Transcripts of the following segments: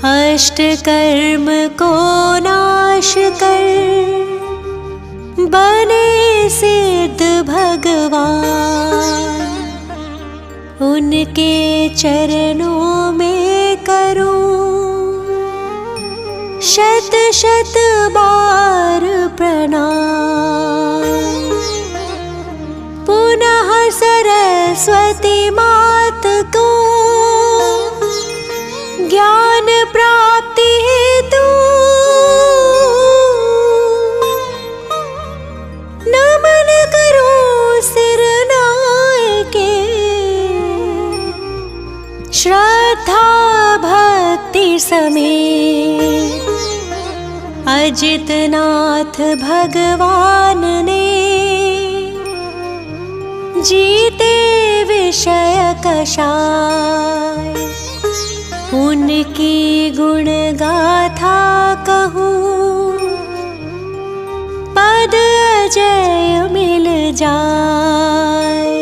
अष्ट कर्म को नाश कर बने सिद्ध भगवान। उनके चरणों में करूं शत शत बार प्रणाम। पुनः सरस्वती मात को ज्ञान प्राप्ति हेतु नमन करूं सिर नायके। श्रद्धा भक्ति समेत अजितनाथ भगवान ने जीते विषय कषाय। उनकी गुण गाथा कहूँ पद अजय मिल जाए।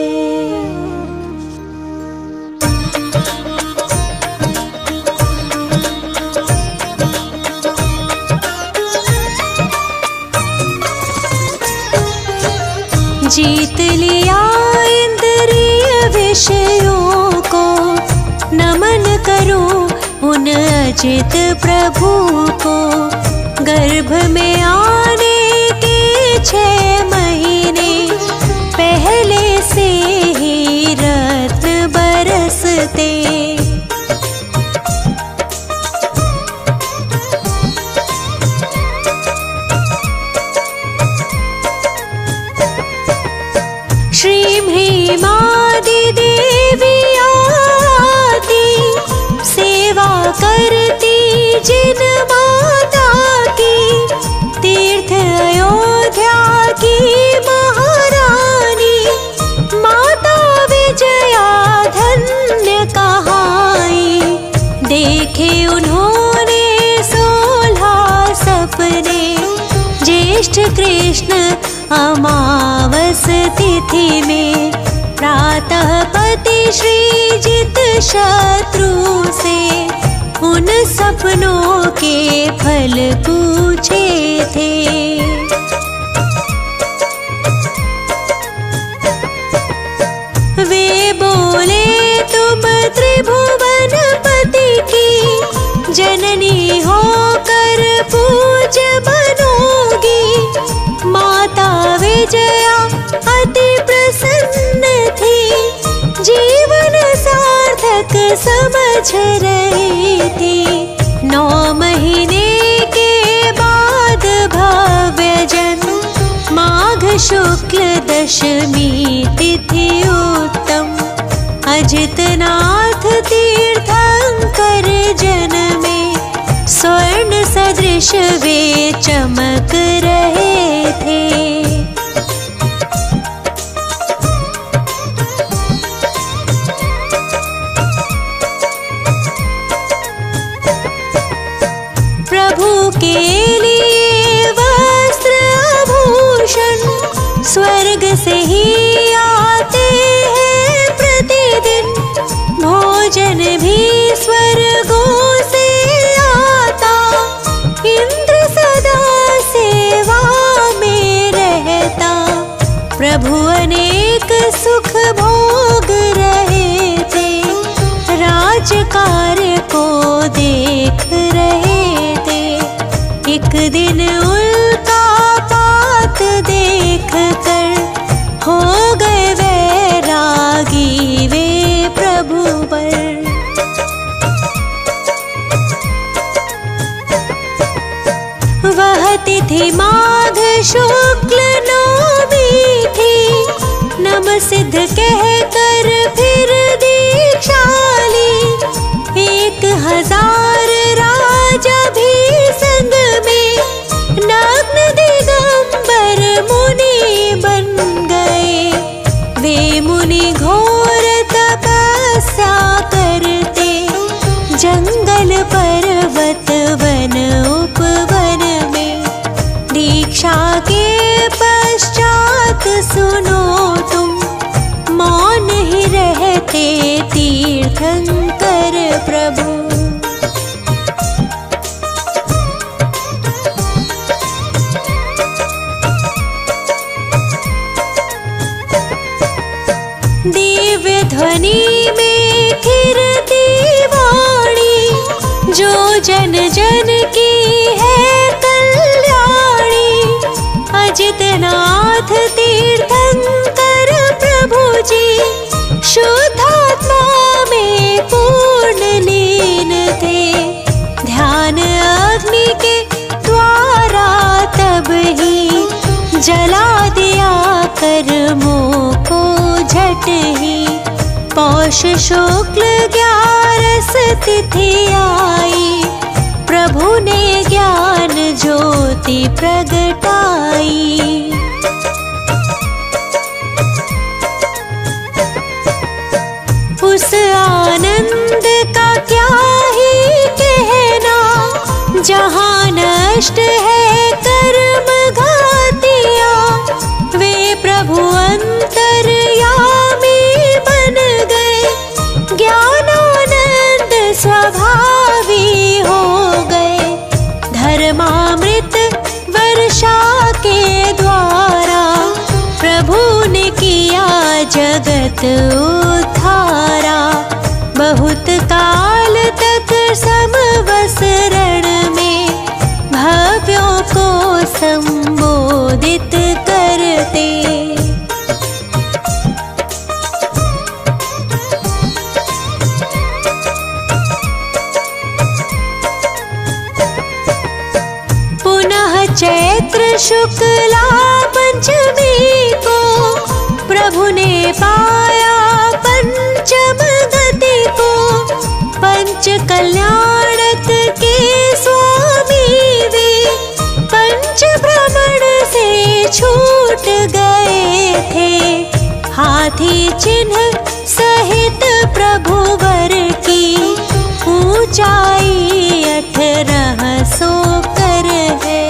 जीत लिया इंद्रिय विषयों को नमन करूं उन अजित प्रभु को। गर्भ में आने के 6 महीने पहले से ही रत्न बरसते। श्री भीमादि देवी आती सेवा करती जिन माता की। तीर्थ अयोध्या की महारानी माता विजया धन्य कहाई। देखे उन्होंने 16 सपने ज्येष्ठ कृष्ण अमावस तिथि में। प्रातः पति श्रीजित शत्रु से उन सपनों के फल पूछे थे। वे बोले तुम त्रिभुवनपति की जननी होकर पूज्य बनोगी। माता विजया अति प्रसन्न थी जीवन सार्थक समझ रही थी। 9 महीने के बाद भव्य जन्म माघ शुक्ल दशमी तिथि उत्तम। अजितनाथ तीर्थंकर जन्मे स्वर्ण सदृश वे चमक रहे थे। प्रभु के लिए वस्त्र आभूषण स्वर्ग से ही आते हैं प्रतिदिन। भोजन भी स्वर्गों से आता। इंद्र सदा सेवा में रहता। प्रभु अनेक सुख भोग रहे थे। राज कार्य को देख रहे थे। एक दिन उल्का पात देख कर हो गए वैरागी वे प्रभु पर। वह तिथि माघ शुक्ल नवमी थी। नम सिद्ध कहकर फिर दीक्षा ली। 1000 राजा भी संग में नग्न दिगंबर मुनि बन गए। वे मुनि घोर तपस्या करते जंगल पर्वत वन उपवन में। दीक्षा के पश्चात सुनो तुम मौन ही रहते तीर्थंकर प्रभु। ध्वनि में खिरती वाणी, जो जन जन की है कल्याणी। अजितनाथ तीर्थंकर प्रभु जी, शुद्धात्मा में पूर्ण लीन थे। ध्यान अग्नि के द्वारा तब ही जला दिया कर्मों को झट ही। पौष शुक्ल 11 तिथि आई, प्रभु ने ज्ञान ज्योति प्रगटाई। उस आनंद का क्या ही कहना, जहाँ नष्ट है कर्म घातिया। वे प्रभु अंतर्यामी बन गए, ज्ञानानंद स्वभावी हो गए। धर्मामृत वर्षा के द्वारा प्रभु ने किया जगत उद्धारा। बहुत काल तक समवसरण में भव्यों को संबोधित करते। पुनः चैत्र शुक्ला पंचमी को प्रभु ने पाया पंचम गति को। पंच कल्याणक के स्वामी वे पंच भ्रमण से छूट गए थे। हाथी चिन्ह सहित प्रभु वर की ऊंचाई 1800 कर है।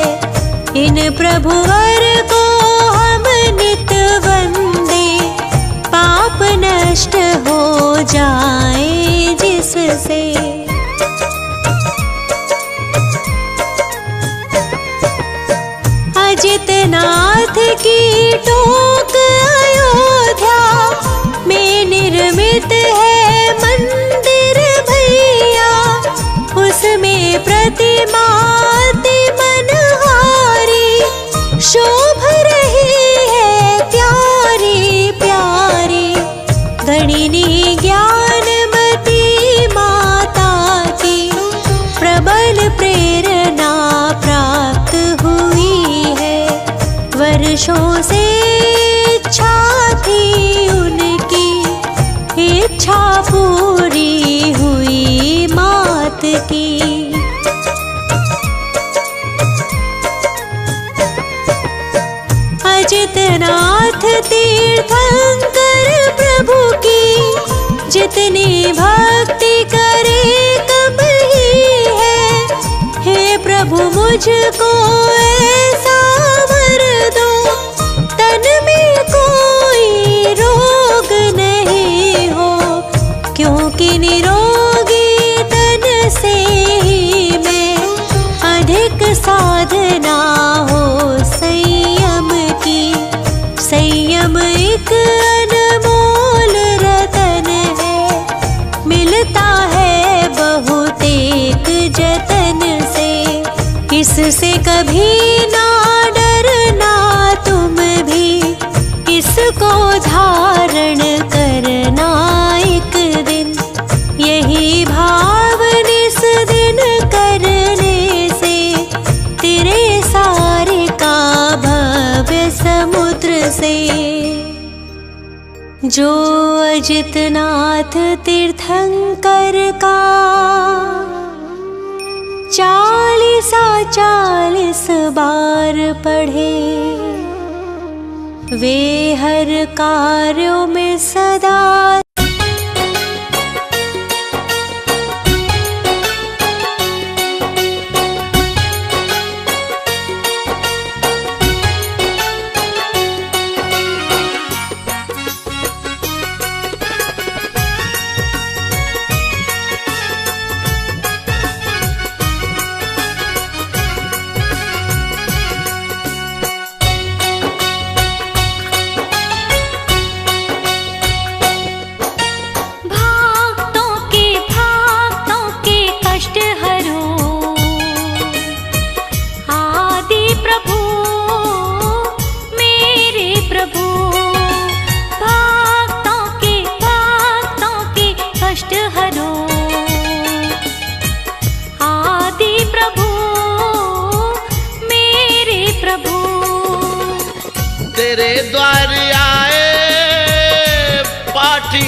इन प्रभु वर को हम नित वंदे, पाप नष्ट हो जाए जिससे। अजितनाथ की टोक अयोध्या में निर्मित है मंदिर भैया। उसमें प्रतिमा अति मनहारी, शोभ रही है प्यारी प्यारी। गणिनी ज्ञानमती माता की प्रबल प्रेरणा प्राप्त हुई है। वर्षों से इच्छा थी उनकी, इच्छा पूरी हुई मात की। अजितनाथ तीर्थंकर प्रभु की जितनी भक्ति करे कम ही है। हे प्रभु मुझको ऐसा वर दो, तन में कोई रोग नहीं हो। क्योंकि निरोगी तन से ही मैं, अधिक साधना हो संयम की। संयम एक अनमोल रतन है, मिलता है बहुत एक जतन से। इससे कभी ना डरना तुम भी, इसको धारण करना एक दिन। यही भाव निस दिन करने से, तेरे सारे का भव्य समुद्र से। जो अजितनाथ तीर्थंकर का 40 बार पढ़े, वे हर कार्यों में सदा तेरे द्वार आए पाठी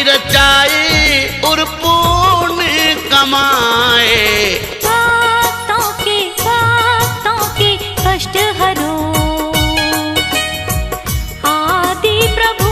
रचाए और पुण्य कमाए। भक्तों के कष्ट हरो आदि प्रभु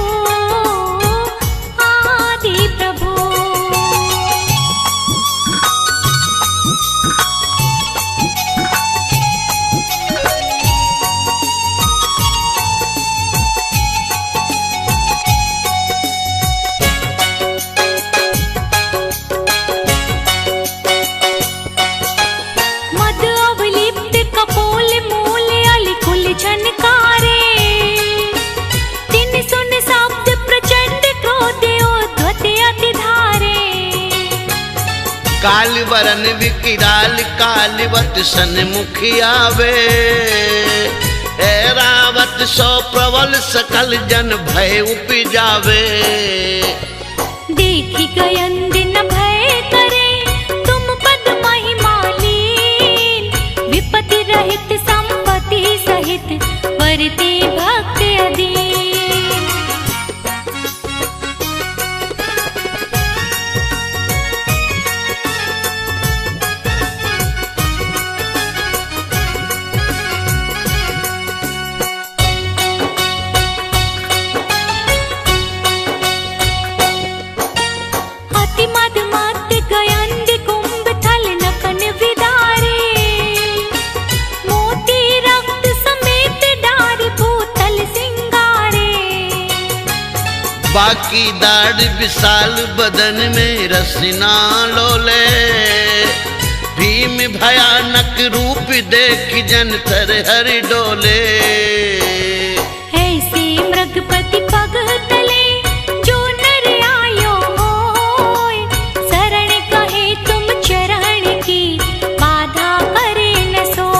काल वरन विकिराल कालवत सन्मुखी आवे। ऐरावत सो प्रबल सकल जन भय उपजावे। देखी गयन दिन भय करे तुम पद महिमालीन। विपत्ति रहित संपत्ति सहित वरते भक्त अधीन। बाकी दाढ़ विशाल बदन में रसना लोले। भीम भयानक रूप देख जन तर हर डोले। ऐसे मृगपति पग तले जो नर आयो होय। शरण कहे तुम चरण की बाधा करे न सोय।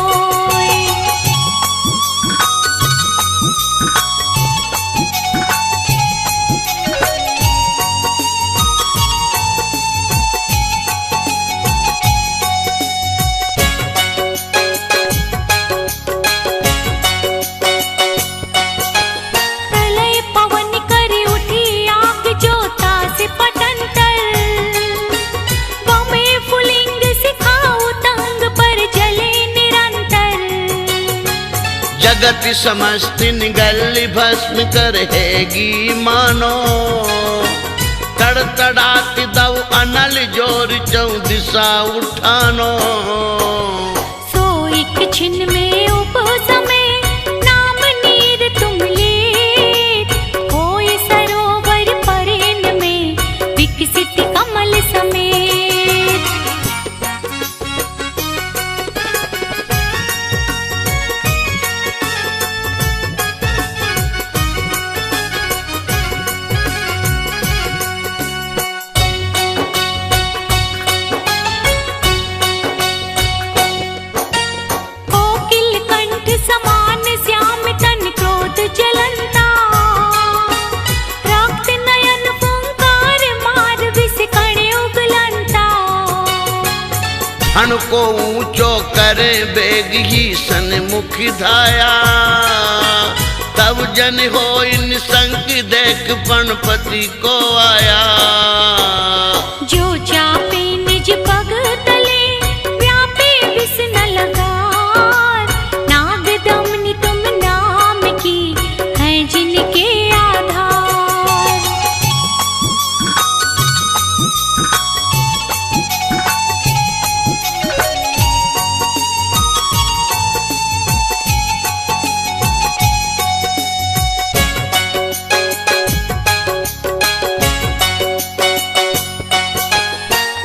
जगत समस्त निगल भस्म करहेगी मानो। तड़तड़ात दव अनल जोर चौदिशा उठानो। सो एक छिन में उपसमे नाम नीर तुम लेत। होय सरोवर परेन में विकसित कमल समेत। समान श्याम तन क्रोध जलंता। रक्त नयन फुंकार मार विष कण उगलंता। हण को ऊंचो करे बेग ही सन्मुख धाया। तब जन हो निसंक देख पणपति को आया। जो चापे निज पग तले व्यापे विष न लगा। तुम नाम की है जिनके आधार।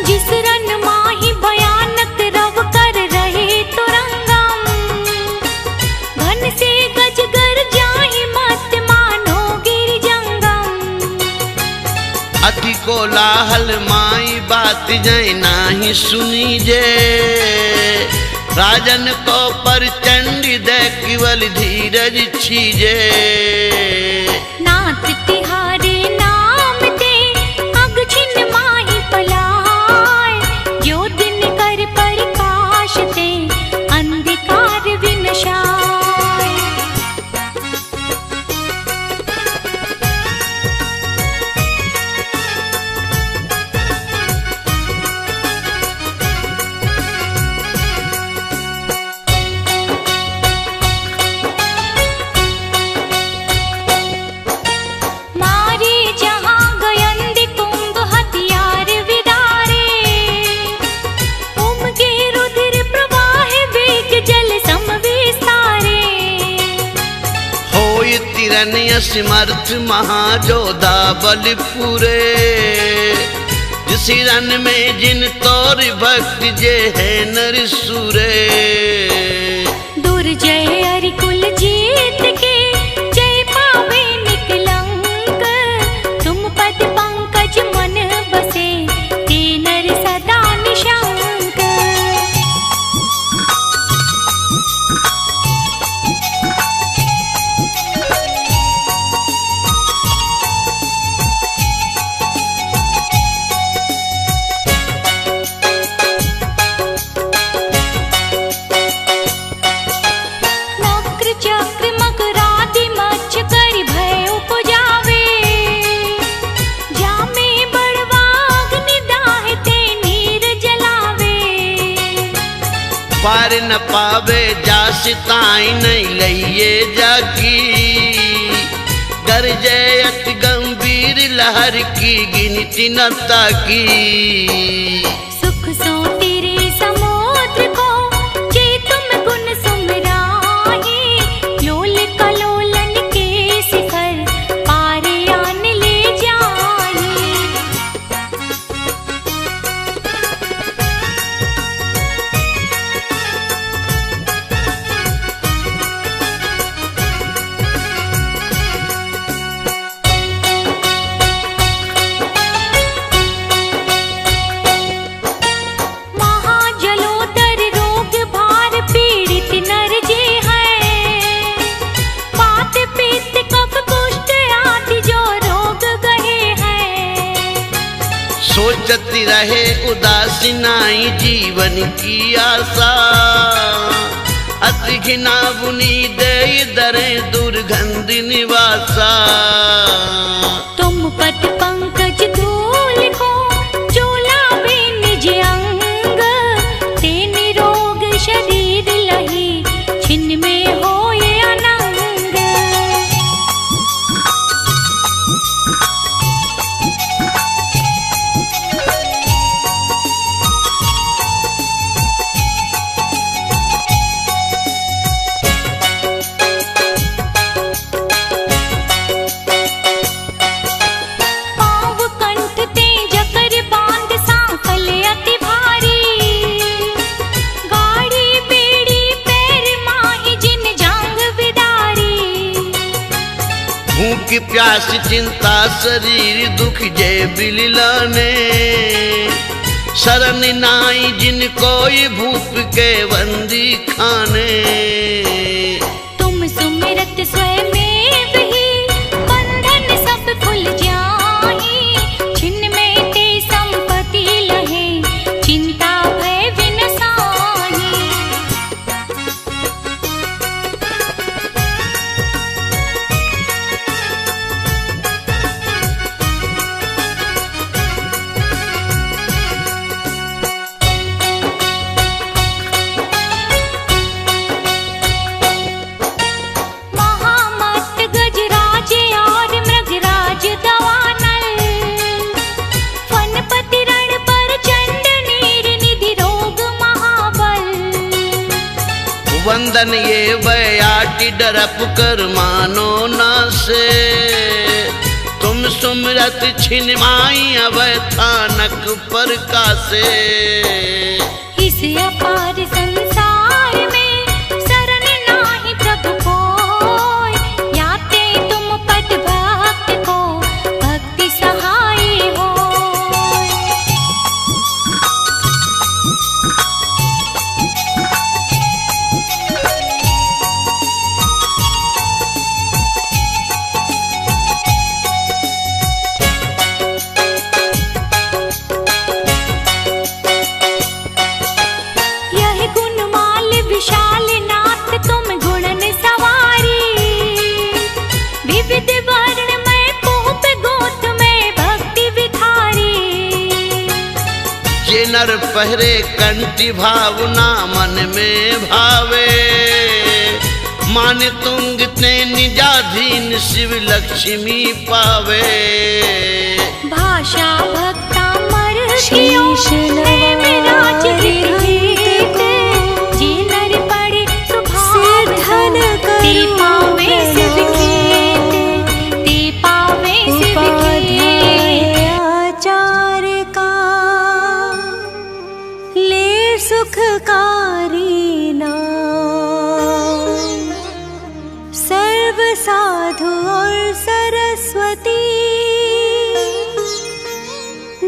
जिस रन माही भयानक रव कर रहे तुरंगम। घन से गजगर जाहि मत मानो गिर जंगम। अति कोलाहल माई बात जय नाही सुनी जे। राजन को पर चंडी दे केवल धीरज छीजे। नाथ तिहारे नाम दे अग छिन माही पलाय। जो दिन कर प्रकाश दे अंधकार विनशाय। गगन समर्थ महाजोधा बलपुरे, जिस रन में जिन तोर भक्त जे है नर सुरे। दुर्जय अरिकुल जीत के जय पावे निकलंक, तुम पद पंकज मन बसे ते नर सदा निशंक। चक्र मकरादि मच्छ कर भय उपजावे, जामे बड़वाग्नि दाहते नीर जलावे। पार न पावे जास ताई नहीं लइए जाकी, गरजे अति गंभीर लहर की गिनती न ताकी। सुख सो तेरे समुद्र को जे तुम गुण सुमराही, लोल कलोलन के शिखर पारे आन ले जाही। महाजलोदर रोग भार पीड़ित नर जे हैं, वात पित्त कफ कुष्ठ आदि जो रोग गहे हैं। सोचती रहे उदासी नाई जीवन की आशा, अति घिना बुनी दे दरे दुर्गंध निवासा। तुम पद पंकज धूल को चोलावे निज अंग, ते निरोग शरीर लही छिन्न में होए अनंग। पाँव कंठ ते जकर बांध सांकल अति भारी, गाड़ी बेड़ी पैर माही जिन जांग बिदारी। भूख प्यास चिंता शरीर दुख जय बिललाने, शरण नाई जिन कोई भूप के बंदी खाने। तुम सुमिरत स्वयं ही बंधन सब खुल जाही, छिन्न में ते संपत्ति लहे चिंता भय विनसाही। महामत गजराज और मृगराज दवानल, फनपति रण पर चंड नीर निधि रोग महाबल। वंदन ये बयाटी डरप कर मानो ना से, तुम सुमरत छिन माई अवै थानक पर कासे। इस अपार संसार में शरण नाही प्रभु कोय, याते तुम पद भक्त को भक्ति सहाय होय। यह गुणमाल विशाल नाथ तुम गुणन सवारी, विविध वर्ण में पोप गोत में भक्ति विधारी। जे नर पहरे कंठी भावना मन में भावे, मान तुंग ते निजाधीन शिव लक्ष्मी पावे। भाषा भक्ता मर शीश राज हित, जे नर पड़े सुभाव ते पावे सिद्ध खेत। सुखकारी नाम, सर्व साधु और सरस्वती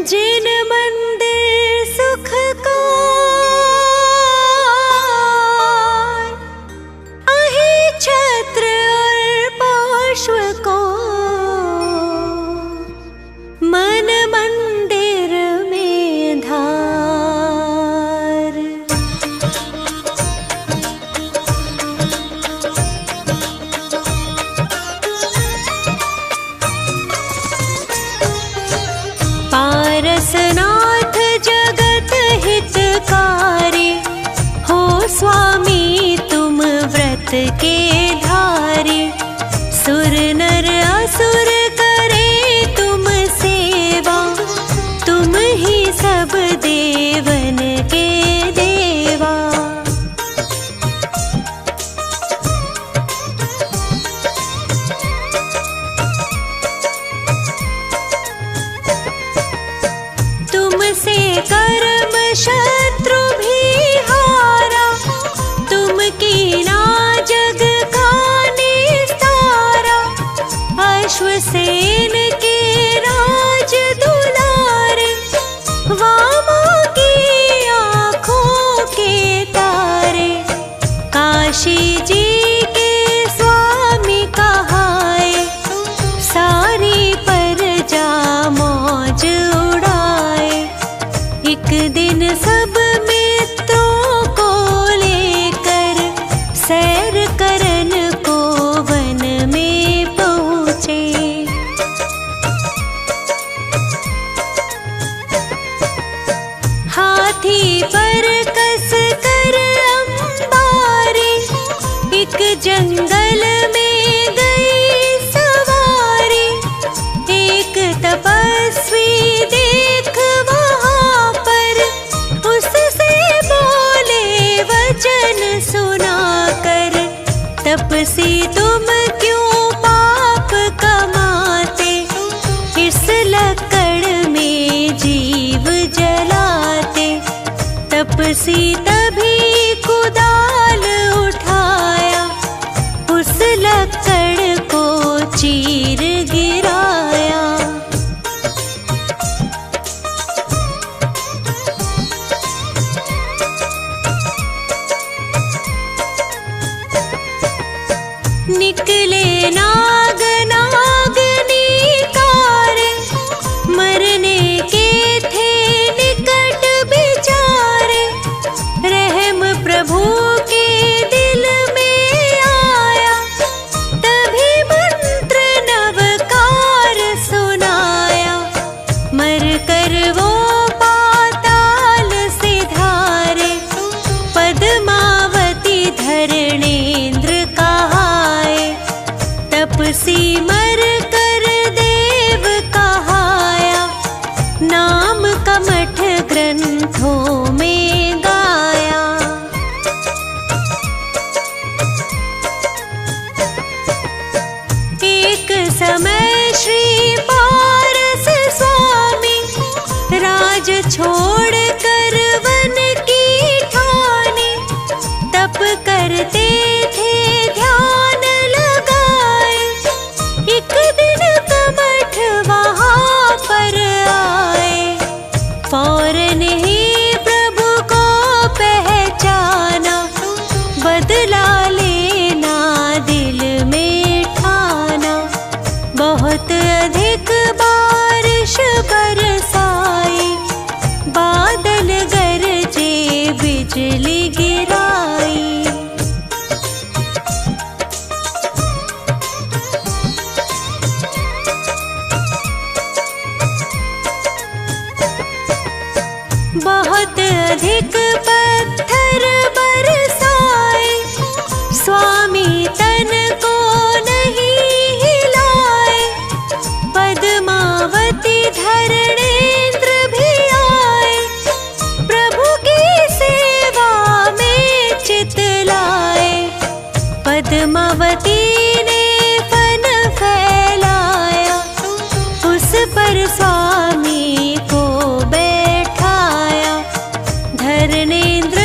जिन मंदिर सुख का अहि छत्र और पार्श्व को मन मंदिर में धार। पारसनाथ जगत हितकारी हो स्वामी तुम व्रत के धारी, सुर नर असुर करे तुम सेवा, तुम ही सब देवन के देवा। तुमसे कर्म शत्रु भी हारा, तुम कीना जग का निस्तारा, अश्वसेन के राज दुलारे, वामा की आँखों के तारे, काशी जी के स्वामी कहाए, सारी प्रजा मौज उड़ाए। एक दिन सब मित्रों को लेकर सैर करन को वन में पहुँचे। हाथी पर कस कर अंबारी, एक जंगल में गई सवारी, एक तपस्वी देख वहाँ पर, उससे बोले वचन सुनाकर, तपसी तुम क्यों पाप कमाते, इस लकड़ में जीव जलाते। तपसी तभी कुदाल उठाया, उस लकड़ को चीर गिराया। निकले नाग नागनी कारे, मरने के थे निकट बिचारे, रहम प्रभु के दिल में आया, तभी मंत्र नवकार सुनाया, मर कर वो पाताल से धारे, पद्मावती धरणेन्द्र कहाए, तपसी मर कर देव कहाया, नाम कमठ ग्रंथों में गाया। एक समय श्री पारस स्वामी राज छोड़ कर वन की ठानी, तप करते थे ध्यान लगाए, एक दिन कमठ वहाँ पर आए, फौरन ही प्रभु को पहचाना, बदला लेना दिल में ठाना। बहुत अधिक बारिश बरसाई, बादल गरजे बिजली गिराई। बहुत अधिक पत्थर बरसाए, स्वामी तन को नहीं हिलाए, पद्मावती धरणेन्द्र भी आए, प्रभु की सेवा में चित लाए। पद्मावती ने फन फैलाया, उस पर स्वामी को बैठाया, धरणेन्द्र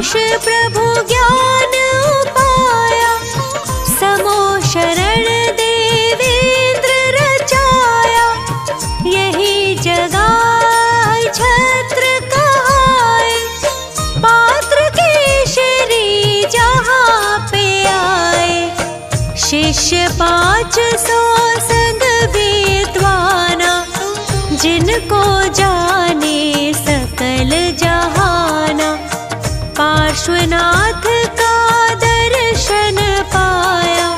ईश प्रभु ज्ञान उपाया, समो शरण देवेंद्र रचाया। यही जगाए छत्र कहाए, पात्र केशरी जहाँ पे आए। शिष्य 500 संग विद्वाना, जिनको जाने सकल जहाना। पार्श्वनाथ का दर्शन पाया,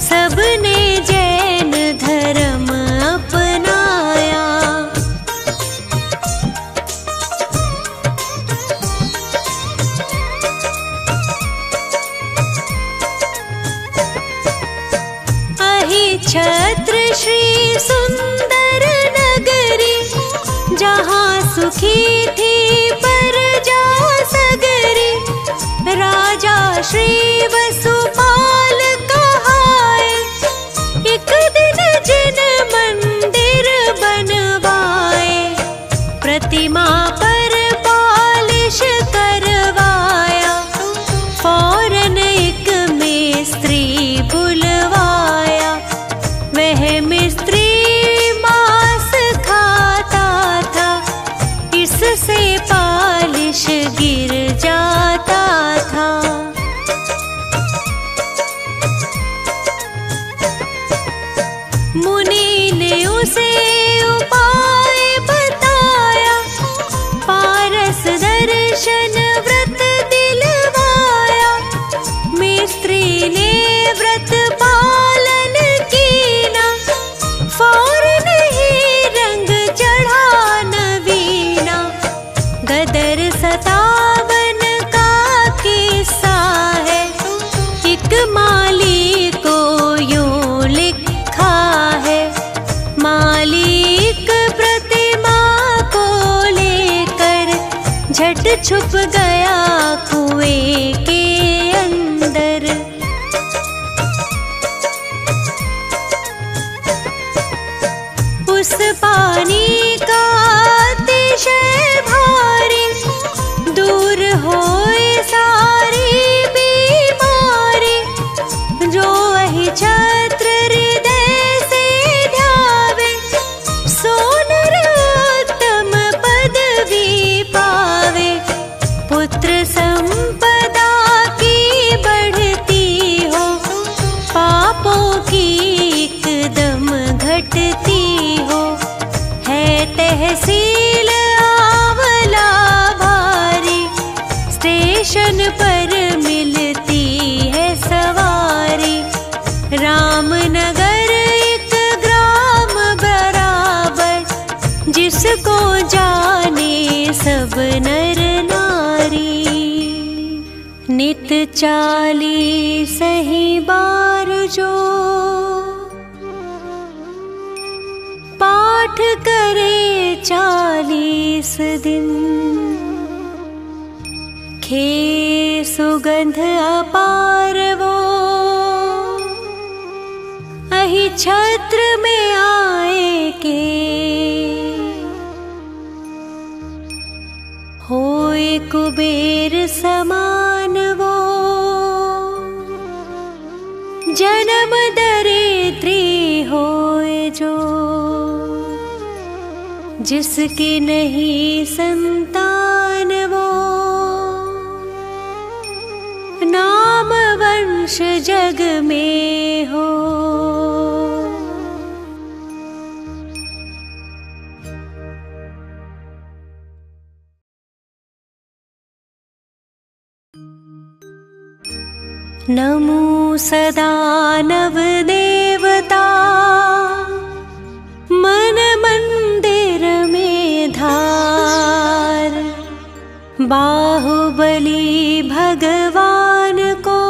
सबने जैन धर्म अपनाया। अहिछत्र श्री सुंदर नगरी, जहाँ सुखी थी प्रजा सगरी। राजा श्री वसुपाल कहाए, एक दिन जिन मंदिर बनवाए। प्रतिमा पर पालिश करवाया, फौरन एक मिस्त्री बुलवाया। वह मिस्त्री मांस खाता था, इससे पालिश गिर जाता था। मुनि ने उसे उपाय बताया, पारस दर्शन व्रत दिलवाया। मिस्त्री ने व्रत पालन कीना, फौरन ही रंग चढ़ा नवीना। गदर 57 का किस्सा है, एक माली को यूं लिखा है। मालिक प्रतिमा को लेकर झट छुप गया कुएं के अंदर। उस पानी का अतिशय भारी, दूर होए सारी बीमारी। जो अहिछत्र हृदय से ध्यावे, सो नरोत्तम पदवी पावे। पुत्र संपदा की बढ़ती हो, पापों की एकदम घटती हो। है तहसील आंवला भारी, स्टेशन पर मिलती है सवारी। रामनगर एक ग्राम बराबर, जिसको जाने सब नर नारी। नित 40 ही बार जो पाठ करे 40 दिन। खे सुगंध अपार वो, अहिछत्र में आए के। होए कुबेर समान वो, जन्म दरिद्री होए जो। जिसकी नहीं संतान वो, नाम वंश जग में हो। नमो सदा नव देवता, मन मंदिर में धार। बाहुबली भगवान को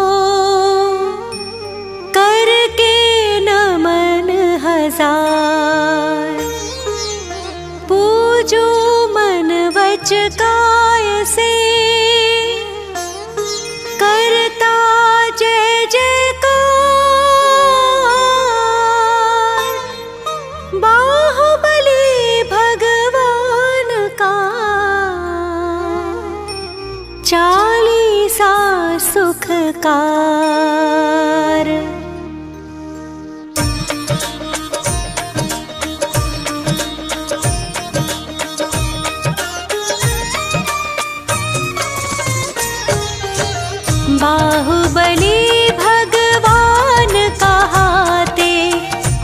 करके नमन 1000। पूजो मन वच काय से, करता जय जयकार। बाहुबली भगवान का 40 संस्कार। बाहुबली भगवान कहाते,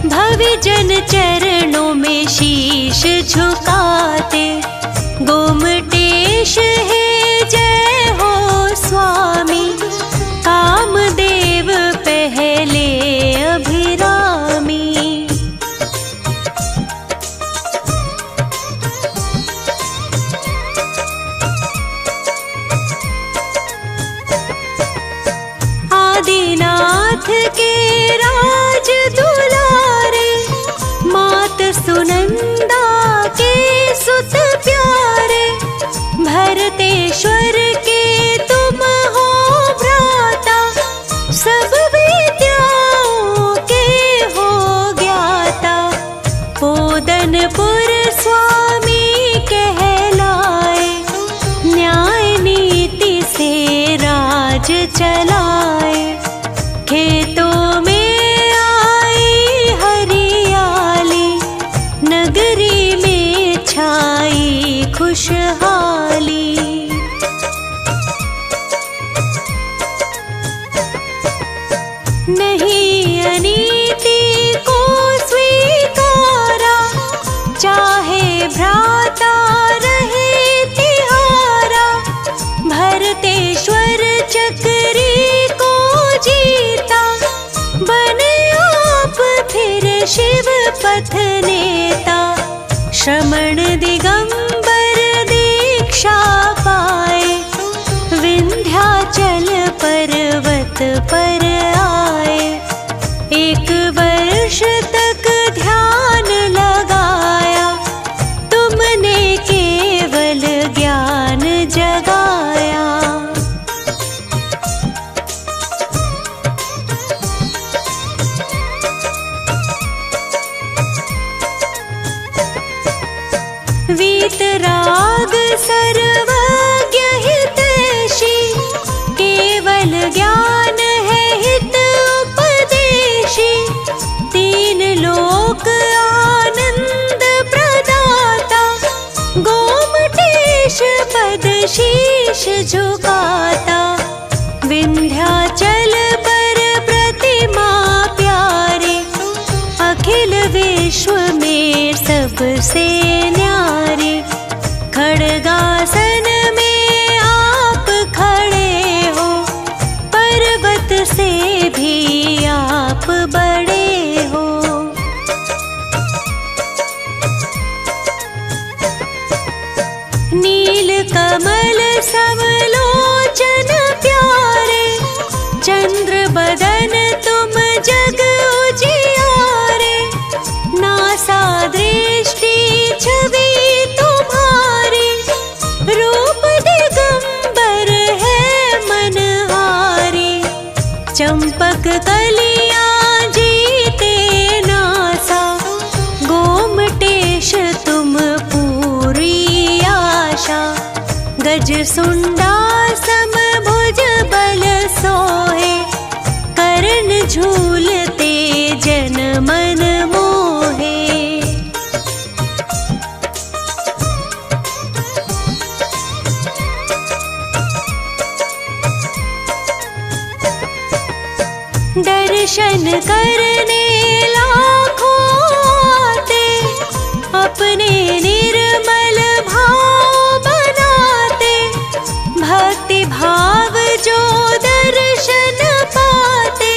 भविजन चरणों में शीश झुकाते। गोमटेश है जय हो स्वामी, कामदेव पहले अभिरामी। आदिनाथ के राज दुलारे, मात सुनंदा के सुत प्यारे। भरतेश्वर के तुम हो भ्राता, सब विद्याओं के हो ज्ञाता। पोदनपुर स्वामी कहलाए, न्याय नीति से राज चलाए। खेतों में आई हरियाली, नगरी में छाई खुशहाली। नहीं अनीति को स्वीकारा, चाहे भ्राता रहे तिहारा। भरतेश्वर चक्री को जीता, बने आप फिर शिव पथ नेता। श्रमण दिगंबर दीक्षा पाए, विंध्याचल पर्वत पर आए। 1 वर्ष तक ध्यान लगाया, तुमने केवल ज्ञान जगाया। वीतराग सर्वज्ञ हितैषी, केवल ज्ञान है हित उपदेशी। 3 लोक आनंद प्रदाता, गोमटेश पद शीश झुकाता। विंध्याचल पर प्रतिमा प्यारे, अखिल विश्व में सबसे न्यारे। खड़गासन में आप खड़े हो, पर्वत से भी आप बड़े हो। नील कमल समलोचन प्यारे, चंद्र बदन तुम जग उजियारे। नासा दृष्टि छवि तुम्हारी, रूप दिगंबर है मनहारी। चंपक कलियां जीते नासा, गोमटेश तुम पूरी आशा। गज सुंडा समभुज बल सोहे, करण झूलते जन मन मोहे। दर्शन करने लाखों आते, अपने निर्मल भाव बनाते। भक्ति भाव जो दर्शन पाते,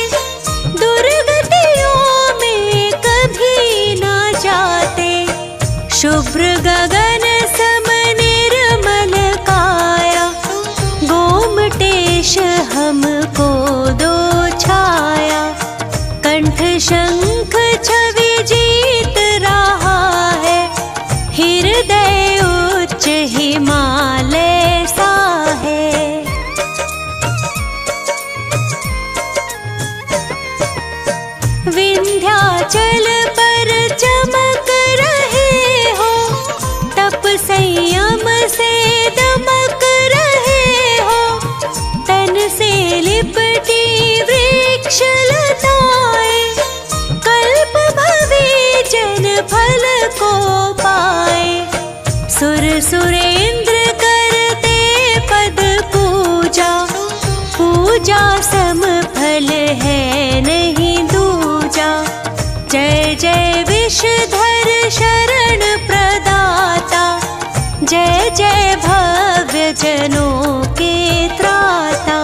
दुर्गतियों में कभी न जाते। शुभ्र गगन सम निर्मल काया, गोमटेश हमको दो छाया। कंठ शंख छवि जीत रहा है, हृदय वृषधर शरण प्रदाता, जय जय भव्य जनों के त्राता।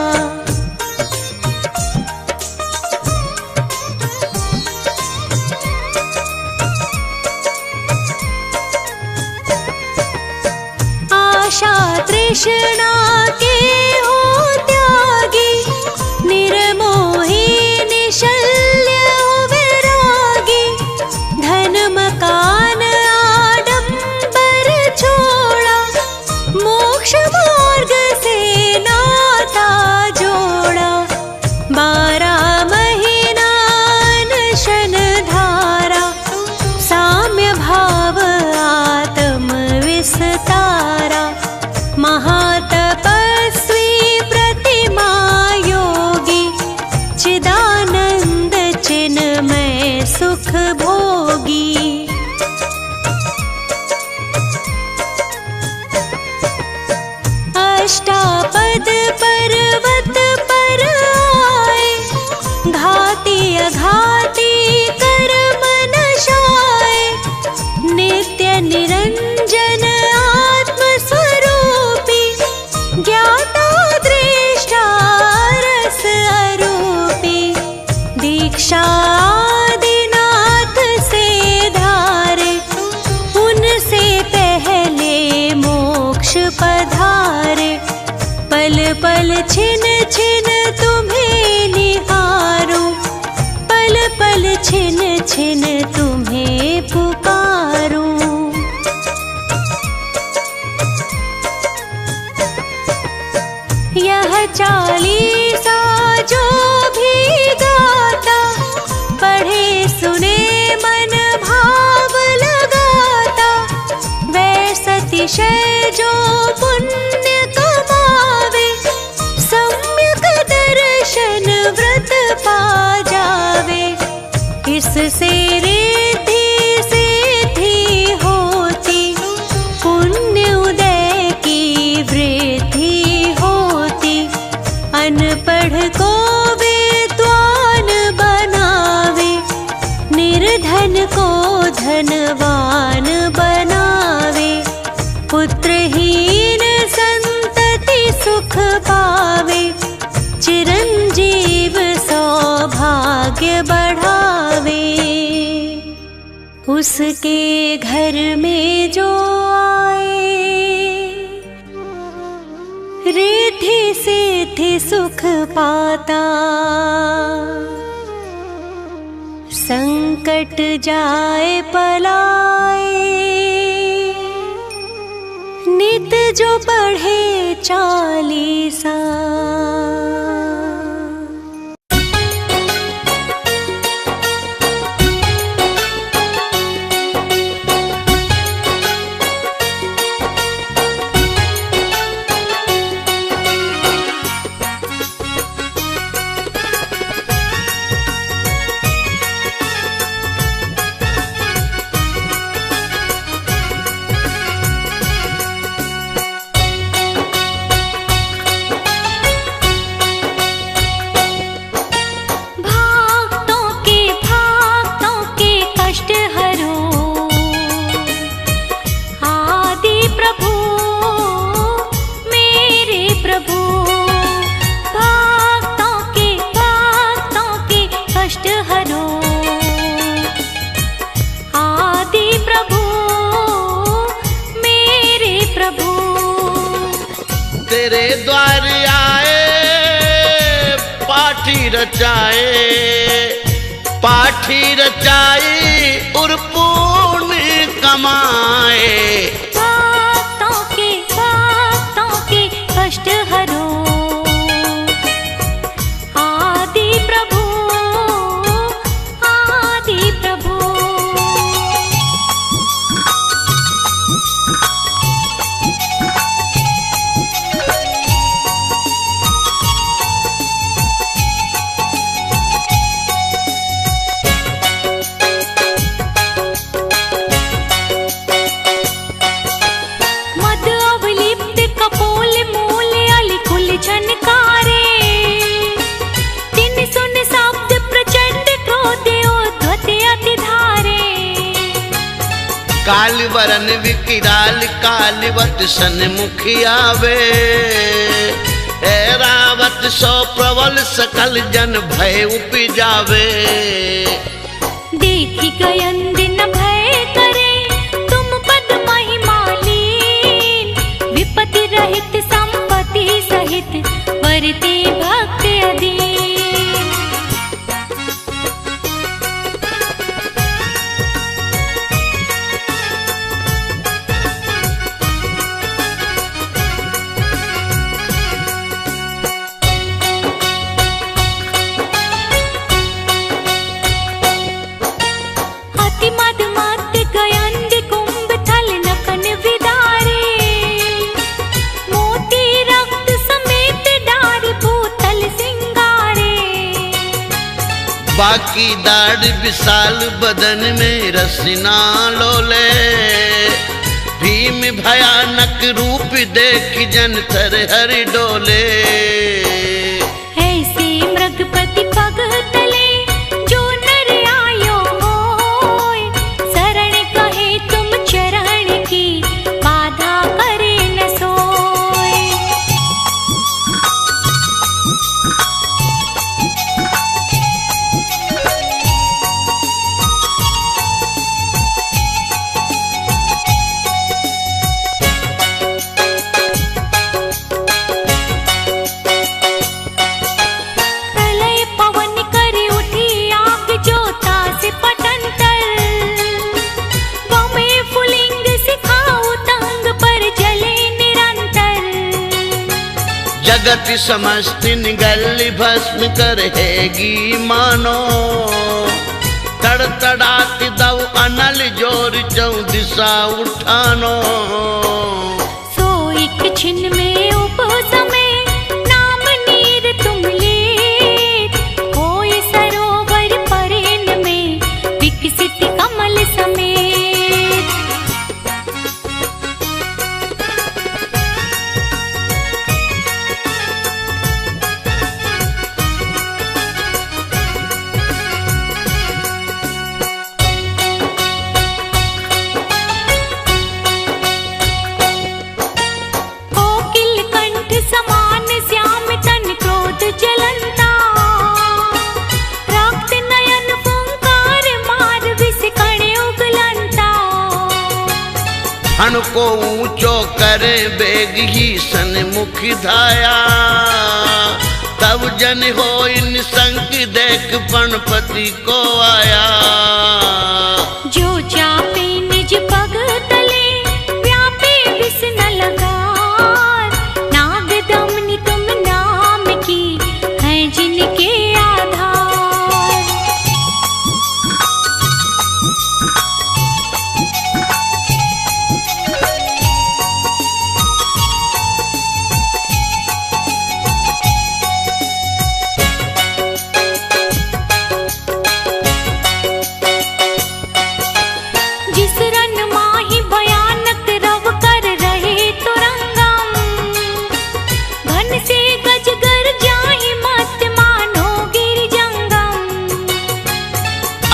आशा तृष्णा के हो त्यागी, निर्मोही निशल्य हो वैरागी। धन मकान आडंबर छोड़ा, मोक्ष मार्ग से नाता जोड़ा। 12 महीना अनशन धारा, साम्य भाव आत्म विस्तारा। महातपस्वी प्रतिमा योगी, चिदानंद चिन्मय सुख भोगी। अष्टापद पर्वत पर आए, घाती अघाती कर्म नशाए। नित्य निरंजन आत्म स्वरूपी, ज्ञाता दृष्टा रस अरूपी। दीक्षा आदिनाथ से धारे, उनसे पहले मोक्ष पधारे। पल पल छिन छिन तुम्हें निहारूं, पल पल छिन छिन तुम्हें पुकारूं। यह 40 जो भी गाता, पढ़े सुने मन भाव लगाता। वैसा अतिशय जो पुण्य कमावे, सम्यक दर्शन व्रत पा जावे। इससे रिद्धि सिद्धि होती, पुण्य उदय की वृद्धि होती। अनपढ़ को विद्वान बनावे, निर्धन को धनवान बनावे। पुत्रहीन संतति सुख पावे, चिरंजीव सौभाग्य बढ़ावे। उसके घर में जो आए, रिद्धि सिद्धि सुख पाता। संकट जाए पलाए, नित जो पढ़े 40। तेरे द्वार आए पाठी रचाए, पाठी रचाई और पुण्य कमाए। भक्तों के कष्ट हरो, आदि प्रभु आदि प्रभु। वरन विकराल कालवत सन्मुख आवे। ऐरावत सो प्रबल सकल जन भय उपजावे। देखी गयंद न भय करे तुम पद महिमा लीन। विपत्ति रहित संपत्ति सहित वरते भक्त अधीन। बाकी दाढ़ विशाल बदन में रसना लोले। भीम भयानक रूप देख जन थर हर डोले। ऐसे मृगपति पग तले जो नर आयो होय। शरण कहे तुम चरण की बाधा करे न सोय। जगत समस्त निगल भस्म करहेगी मानो। तड़तड़ात दव अनल जोर चौ दिशा उठानो। सो एक छिन में उपसमे नाम नीर तुम लेत। होय सरोवर परेन में विकसित कमल समेत। हण को ऊंचो करे बेग ही सन्मुख धाया। तब जन हो निसंक देख पणपति को आया। जो चापे निज पग तले व्यापे विष न लगार। नाग दमनी तुम नाम की है जिनके आधार।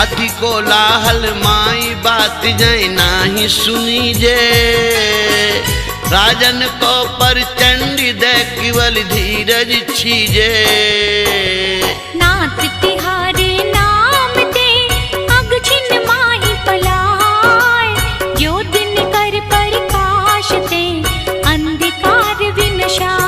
अति कोलाहल माई बात जय नाही सुनी जे। राजन को पर चंडी दे केवल धीरज छीजे। नाथ तिहारे नाम दे अग छिन माही पलाय। जो दिन कर प्रकाश दे अंधकार विनशाय।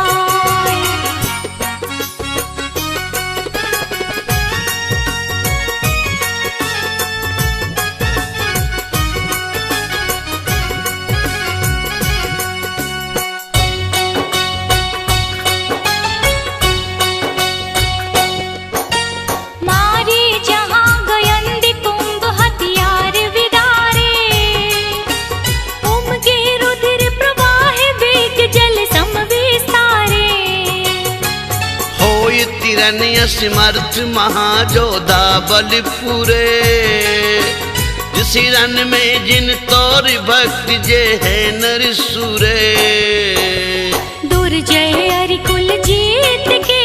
समर्थ महाजोधा बलपुरे। जिस रन में जिन तोर भक्त जे है नर सुरे। दुर्जय अरिकुल जीत के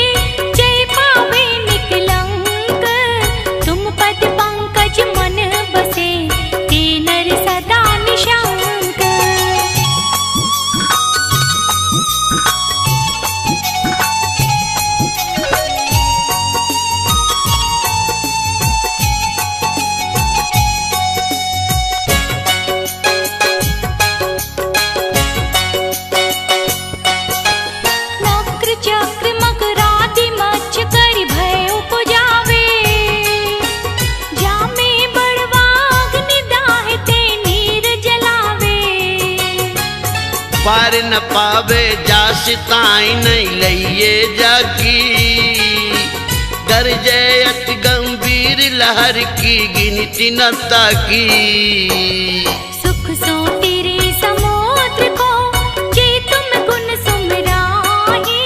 जय पावे निकलंक। तुम पद पंकज मन बसे ते नर सदा निशंक। पार न पावे जास ताई नहीं लइए जाकी गरजे अति गंभीर लहर की गिनती न ताकी सुख सो तेरे समुद्र को जे तुम गुण सुमराही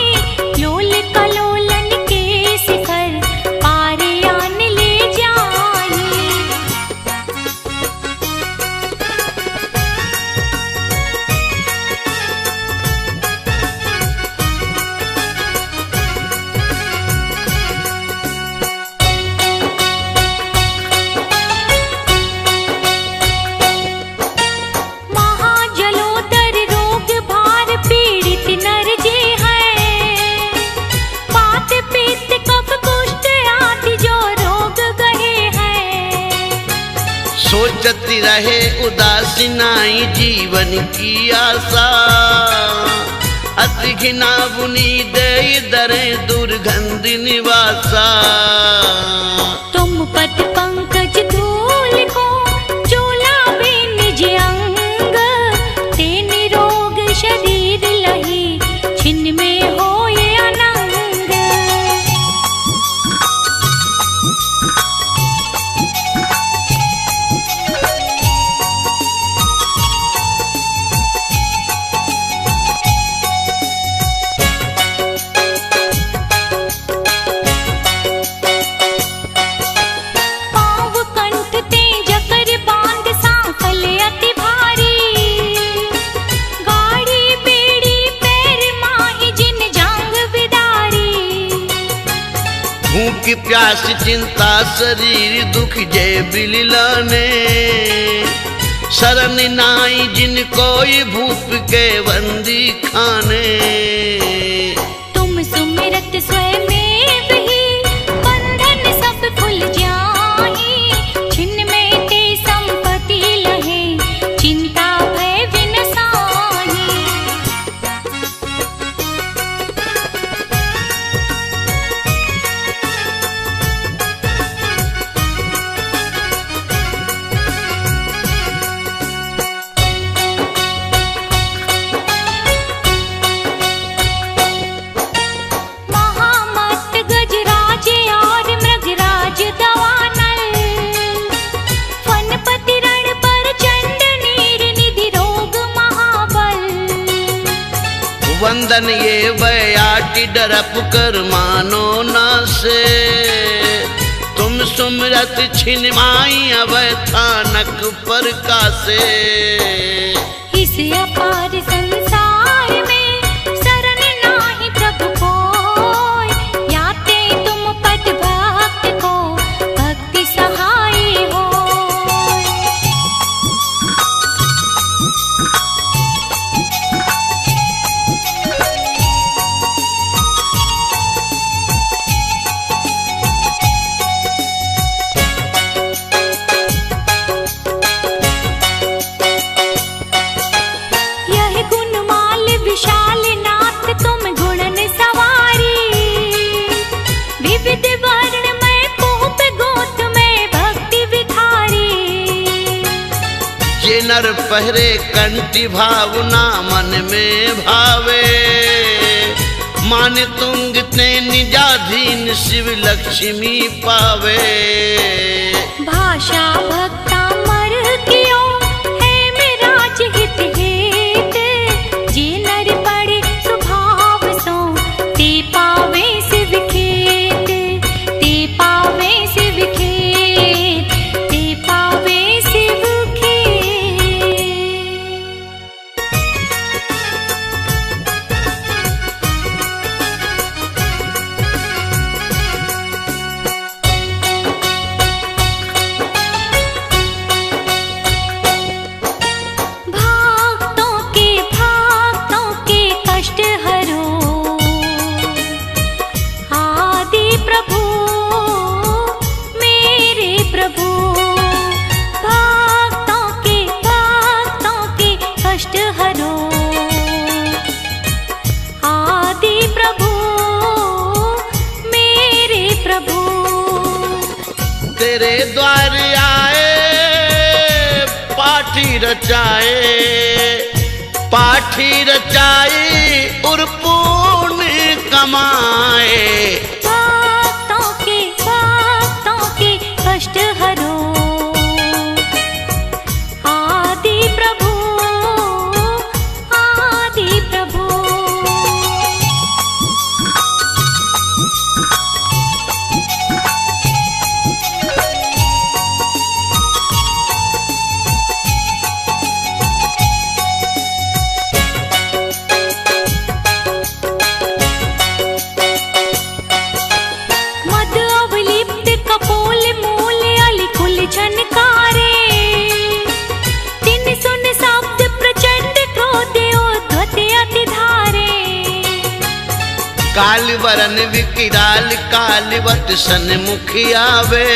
लोल कलोलन के शिखर पारे आन ले जाए। महाजलोदर रोग भार पीड़ित नर जे हैं वात पित्त कफ कुष्ठ आदि जो रोग गहे हैं। सोचती रहे उदासी नाई जीवन की आशा अति घिना बुनी दे दरे दुर्गंध निवासा। तुम पद पंकज धूल को चूलावे निज अंग ते निरोग शरीर लही छिन्न में होए अनंग। पाँव कंठ ते जकर बांध सांकल अति भारी गाड़ी बेड़ी पैर माही जिन जांग विदारी। भूख प्यास चिंता शरीर दुख जय बिलिलाने शरण नाई जिन कोई भूप के बंदी खाने। तुम सुमिरत स्वयं ही बंधन सब खुल जाहि छिन्न में ते संपत्ति लहे चिंता भय विनसाहि। महामत गजराज और मृगराज दवानल फनपति रण पर चंड नीर निधि रोग महाबल। वंदन ये बयाटी डरप कर मानो ना से तुम सुमरत छिन माई अवै थानक पर कासे। इस अपार संसार में शरण नाही प्रभु कोय याते तुम पद भक्त को भक्ति सहाय होय। यह गुणमाल विशाल नाथ तुम गुणन सवारी विविध वर्ण में पोप गोत में भक्ति विखारी। ये नर पहरे कंठी भावना मन में भावे मान तुंग ते निजाधीन शिव लक्ष्मी पावे। भाषा भक्ता मर कियो है मेराज हित हेत जे नर पड़े स्वभाव सो ते पावे शिव खेत ते पावे शिव खेत ते पावे शिव खेत। भक्तों के कष्ट हरो आदि प्रभु मेरे प्रभु। भक्तों के कष्ट हरो आदि प्रभु मेरे प्रभु। तेरे द्वार आए पाठी रचाए पाठी रचाई और पुण्य कमाए। भक्तों के कष्ट हरो आदि प्रभु, आदि प्रभु। मद अवलिप्त कपोल मूल अलिकुल झनकारे, दिन सुन शब्द प्रचंड क्रोध उद्धत अति धारे। काल वरन विकराल कालवत सन्मुख आवे,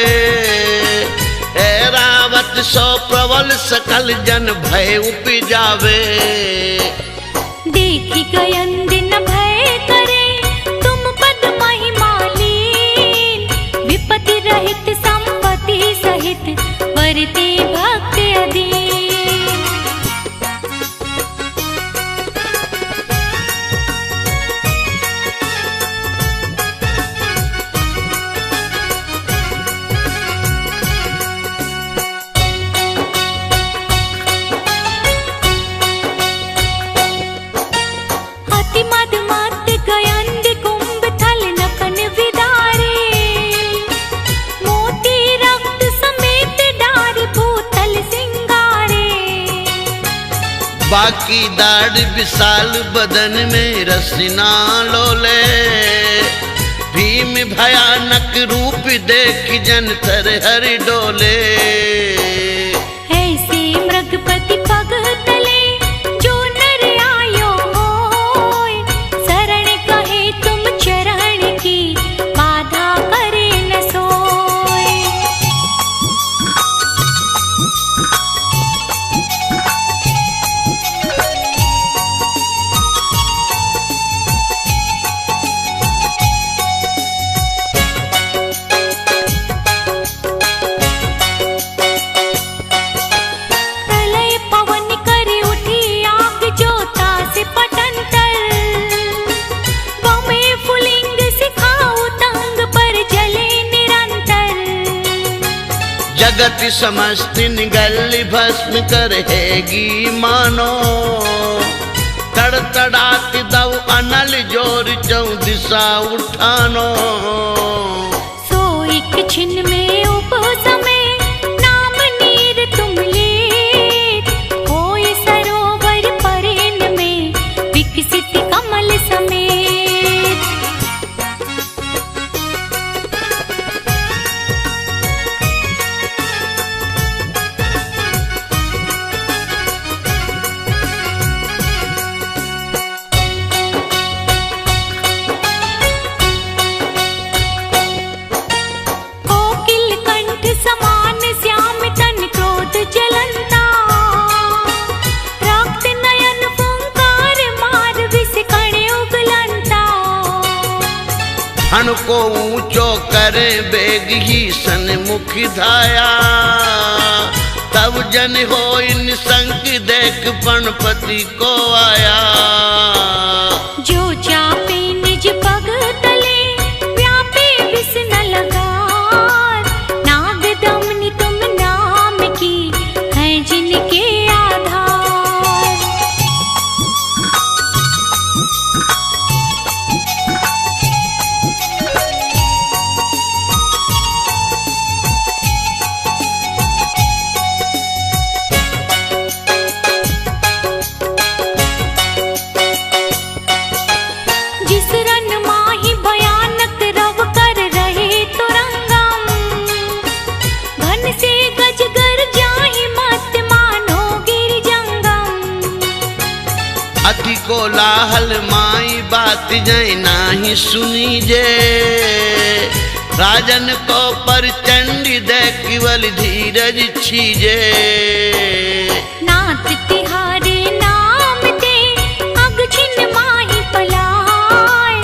ऐरावत सो प्रबल सकल जन भय उपजावे। देखी गयन दिन भय करे तुम पद महिमालीन, विपत्ति रहित संपत्ति सहित वरते भक्त अधीन। अति मद मत गयंद कुंभ थल नकन विदारे, मोती रक्त समेत डार भूतल सिंगारे। बाकी दाढ़ विशाल बदन में रसना लोले, भीम भयानक रूप देख जन थर हर डोले। ऐसे मृगपति पग तले जो नर आयो होय, शरण कहे तुम चरण की बाधा करे न सोय। प्रलय पवन करे उठी आग ज्योता से पटंतर, बमे फुलिंग सिखाऊ तंग पर जले निरंतर। जगत समस्त निगल भस्म करहेगी मानो, तड़तड़ात दव अनल जोर चौ दिशा उठानो। सो एक छिन में उपसमे नाम नीर तुम लेत, होय सरोवर परेन में विकसित कमल समेत। कोकिल कंठ समान श्याम तन क्रोध जलंता, रक्त नयन फुंकार मार विष कण उगलंता। हण को ऊंचो करे बेग ही सन्मुख धाया, तब जन हो निसंक देख पणपति को आया। जो चापे निज पग तले व्यापे विष न लगार, नाग दमनी तुम नाम की है जिनके आधार। जिस रन माही भयानक रव कर रहे तुरंगम, घन से गजगर जाहि मत मानो गिर जंगम। अति कोलाहल माई बात जय नाही सुनी जे, राजन को पर चंडी दे केवल धीरज छीजे। नाथ तिहारे नाम ते अग छिन माही पलाय,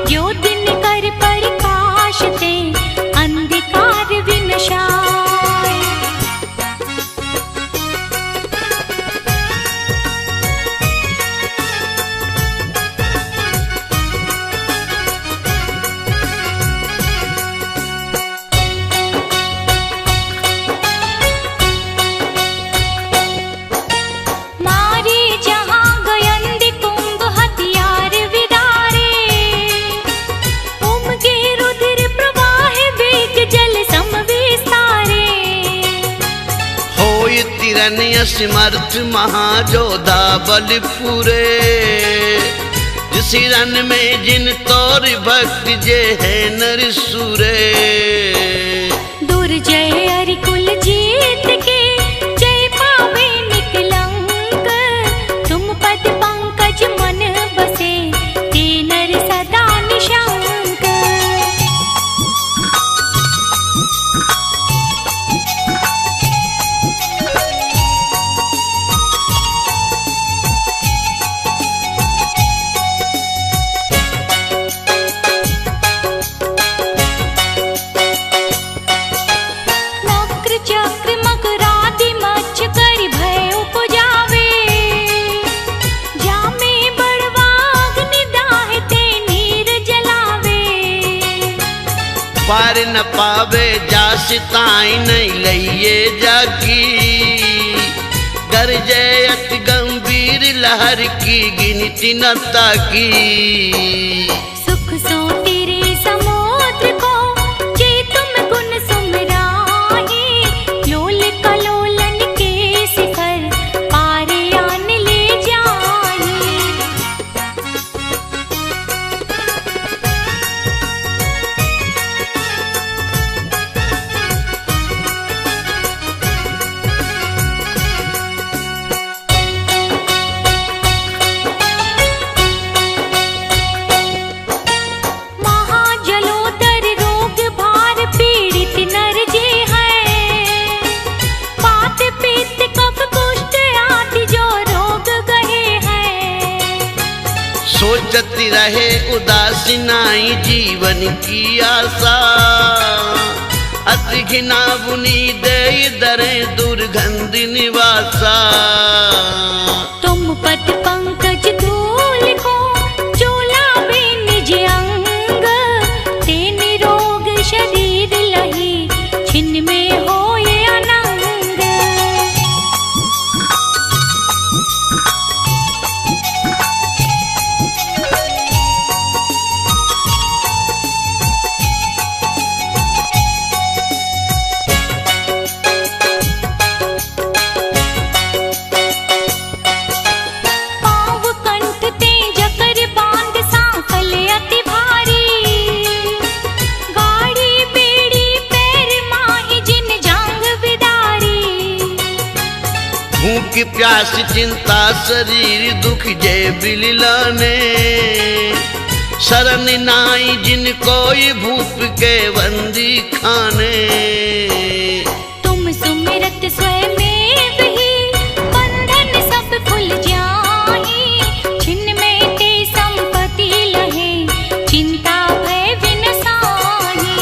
जो दिन कर प्रकाश ते अंधकार विनशाय। असमर्थ महाजोधा बल पूरे, सिरन में जिन तोर भक्त जे है नर सूरे। दुर्जय अरिकुल जीत के जय पावे निकलंक, तुम पद पंकज मन बसे ते नर सदा निशंक। पार न पावे जास ताई नहीं लइए जाकी, गरजे अति गंभीर लहर की गिनती न ताकी। सुख सो तेरे समुद्र को जे तुम गुण सुमराही, लोल कलोलन के शिखर पारे आन ले जाही। सोचती रहे उदासी नाई जीवन की आशा, अति घिना बुनी दे दरे दुर्गंध निवासा। तुम पद पंकज धूल को चोलावे निज अंग, ते निरोग शरीर लही छिन्न में होए अनंग। भूख प्यास चिंता शरीर दुख जय बिललाने, शरण नाई जिन कोई भूप के बंदी खाने। तुम सुमिरत स्वयं ही बंधन सब खुल जाही, छिन्न में ते संपत्ति लहे चिंता भय विनसाही।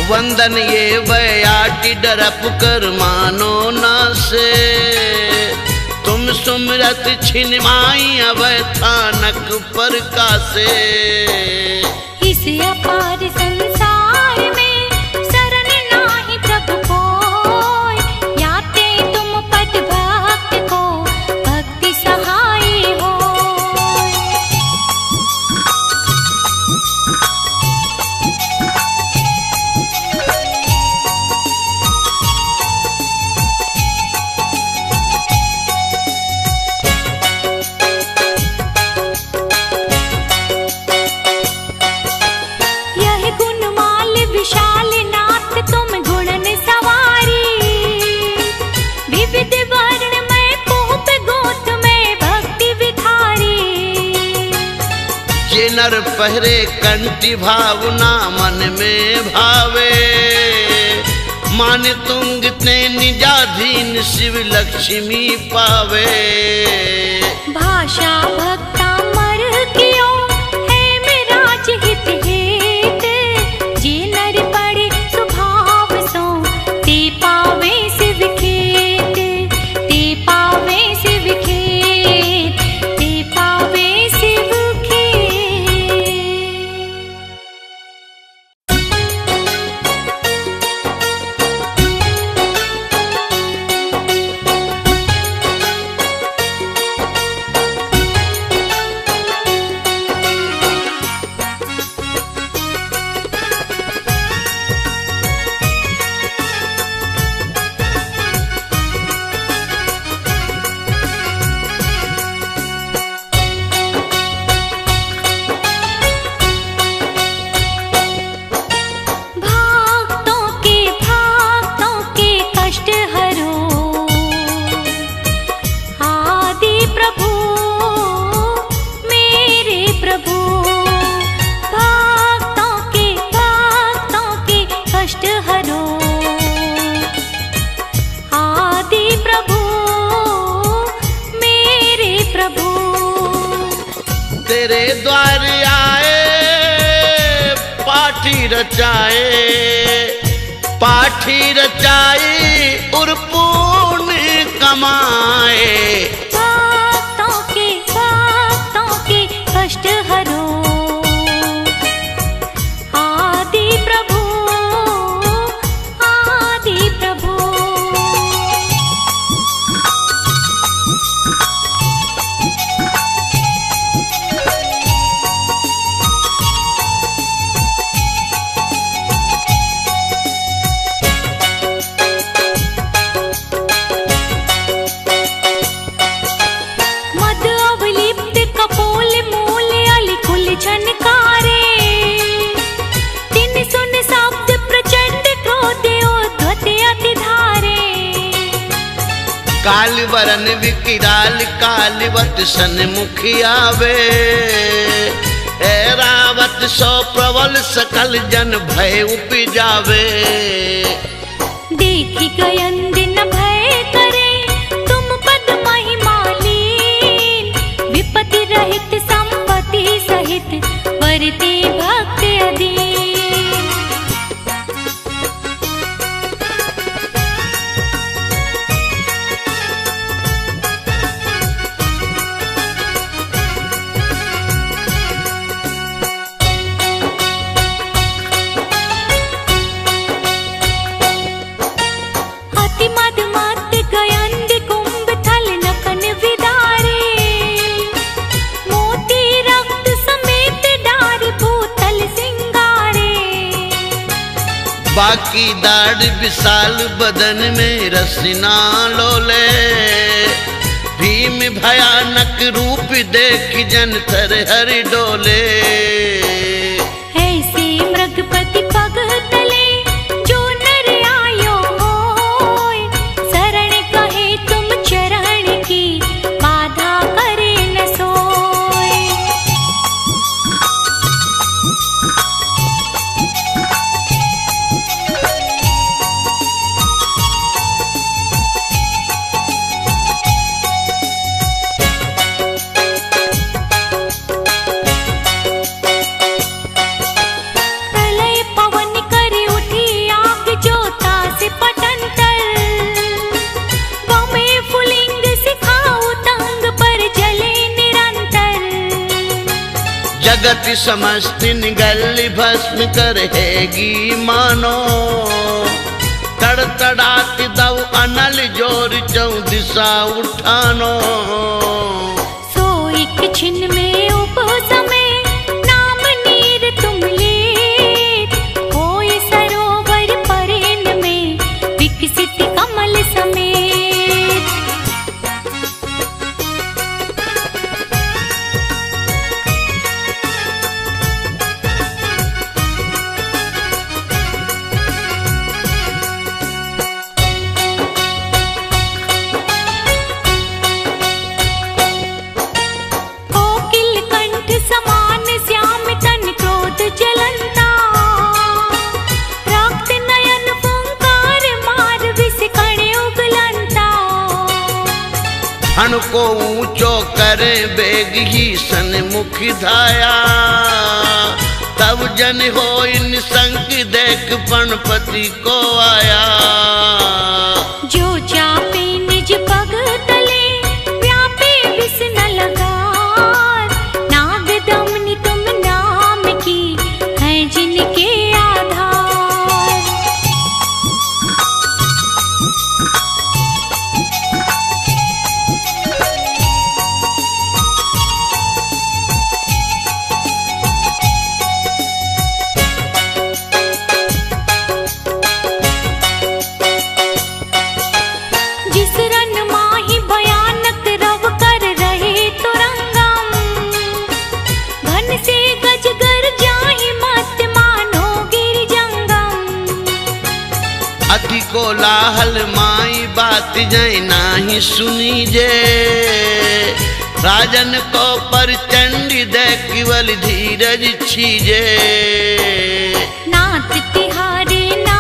वंदन ये बयाटी डरप कर मानो ना से, तुम सुमरत छिन माई अवै थानक पर कासे। इस अपार संसार में शरण नाही प्रभु कोय, याते तुम पद भक्त को भक्ति सहाय हो। नर पहरे कंठी भावना मन में भावे, मान तुंग ते निजाधीन शिव लक्ष्मी पावे। भाषा भक्ता मर कियो है मेरा हित हेत, जे नर पड़े स्वभाव सो ते पावे शिव खेत। कष्ट हरो। आदि प्रभु मेरे प्रभु, तेरे द्वार आए पाठी रचाए और पुण्य कमाए। भक्तों के कष्ट हरो। आदि प्रभु आदि प्रभु। मद अवलिप्त कपोल मूल अलिकुल झनकारे। तिन सुन शब्द प्रचंड क्रोध उद्धत अति धारे। काल वरन विकराल कालवत सन्मुख आवे। ऐरावत सो प्रबल सकल जन भय उपजावे। देखी गयन दिन भय करे तुम पद महिमालीन। विपत्ति रहित संपत्ति सहित वरते भक्त अधीन। अति मद मत गयंद कुंभ थल नकन विदारे। मोती रक्त समेत डार भूतल सिंगारे। बाकी दाढ़ विशाल बदन में रसना लोले। भीम भयानक रूप देख जन थर हर डोले। ऐसे मृगपति पग तले जो नर आयो होय। शरण कहे तुम चरण की बाधा करे न सोय। प्रलय पवन करे उठी आग ज्योता से पटंतर। गमे फुलिंग सिखाओ तंग पर जले निरंतर। जगत समस्त निगल भस्म करहेगी मानो। तड़तड़ात दव अनल जोर चौ दिशा उठानो। सो एक छिन में उपसमे नाम नीर तुम लेत। होय सरोवर परेन में विकसित कमल समेत। कोकिल कंठ समान श्याम तन क्रोध जलंता। रक्त नयन फुंकार मार विष कण उगलंता। हण को ऊंचो करे बेग ही सन्मुख धाया। तब जन हो निसंक देख पणपति को आया। जो चापे निज पग तले व्यापे विष न लगार। नाग दमनी तुम नाम की है जिनके आधार। जिस रन माही भयानक रव कर रहे तुरंगम। घन से गजगर जाहि मत मानो गिर जंगम। अति कोलाहल माई बात जय नाही सुनी जे। राजन को परचंडी दे केवल धीरज छीजे। नाथ तिहारे ना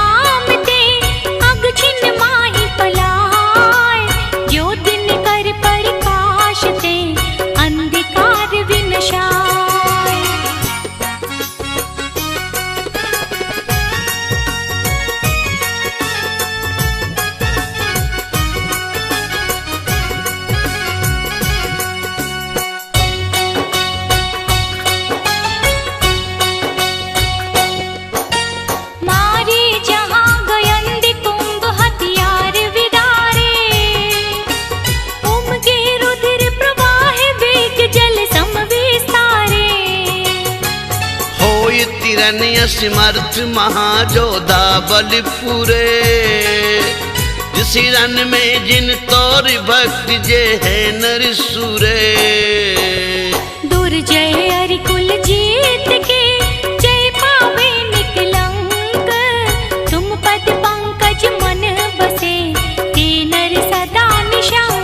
होई तिरनिय समर्थ महाजोधा बलपुरे। जिस रन में जिन तोर भक्त जे है नर सुरे। दुर्जय अरिकुल जीत के जय पावे निकलंक। तुम पद पंकज मन बसे ते नर सदा निशंक।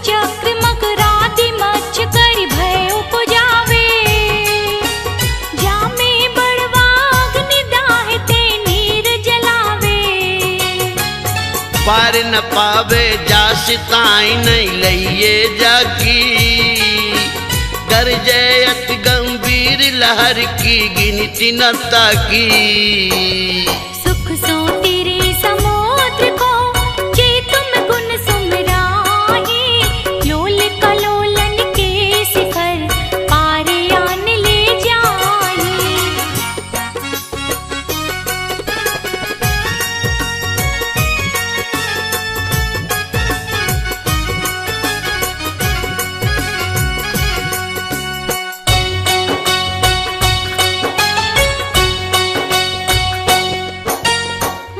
चक्र मकरादि मच्छ करि भय उपजावे। जामे बड़वाग्नि दाहि ते नीर जलावे। पार न पावे जास ताई नहीं लइए जाकी। गरजे अति गंभीर लहर की गिनती न ताकी। सुख सो तेरे समुद्र को जे तुम गुण सुमराहि। लोल कलोलन के शिखर पार आन ले जाहि।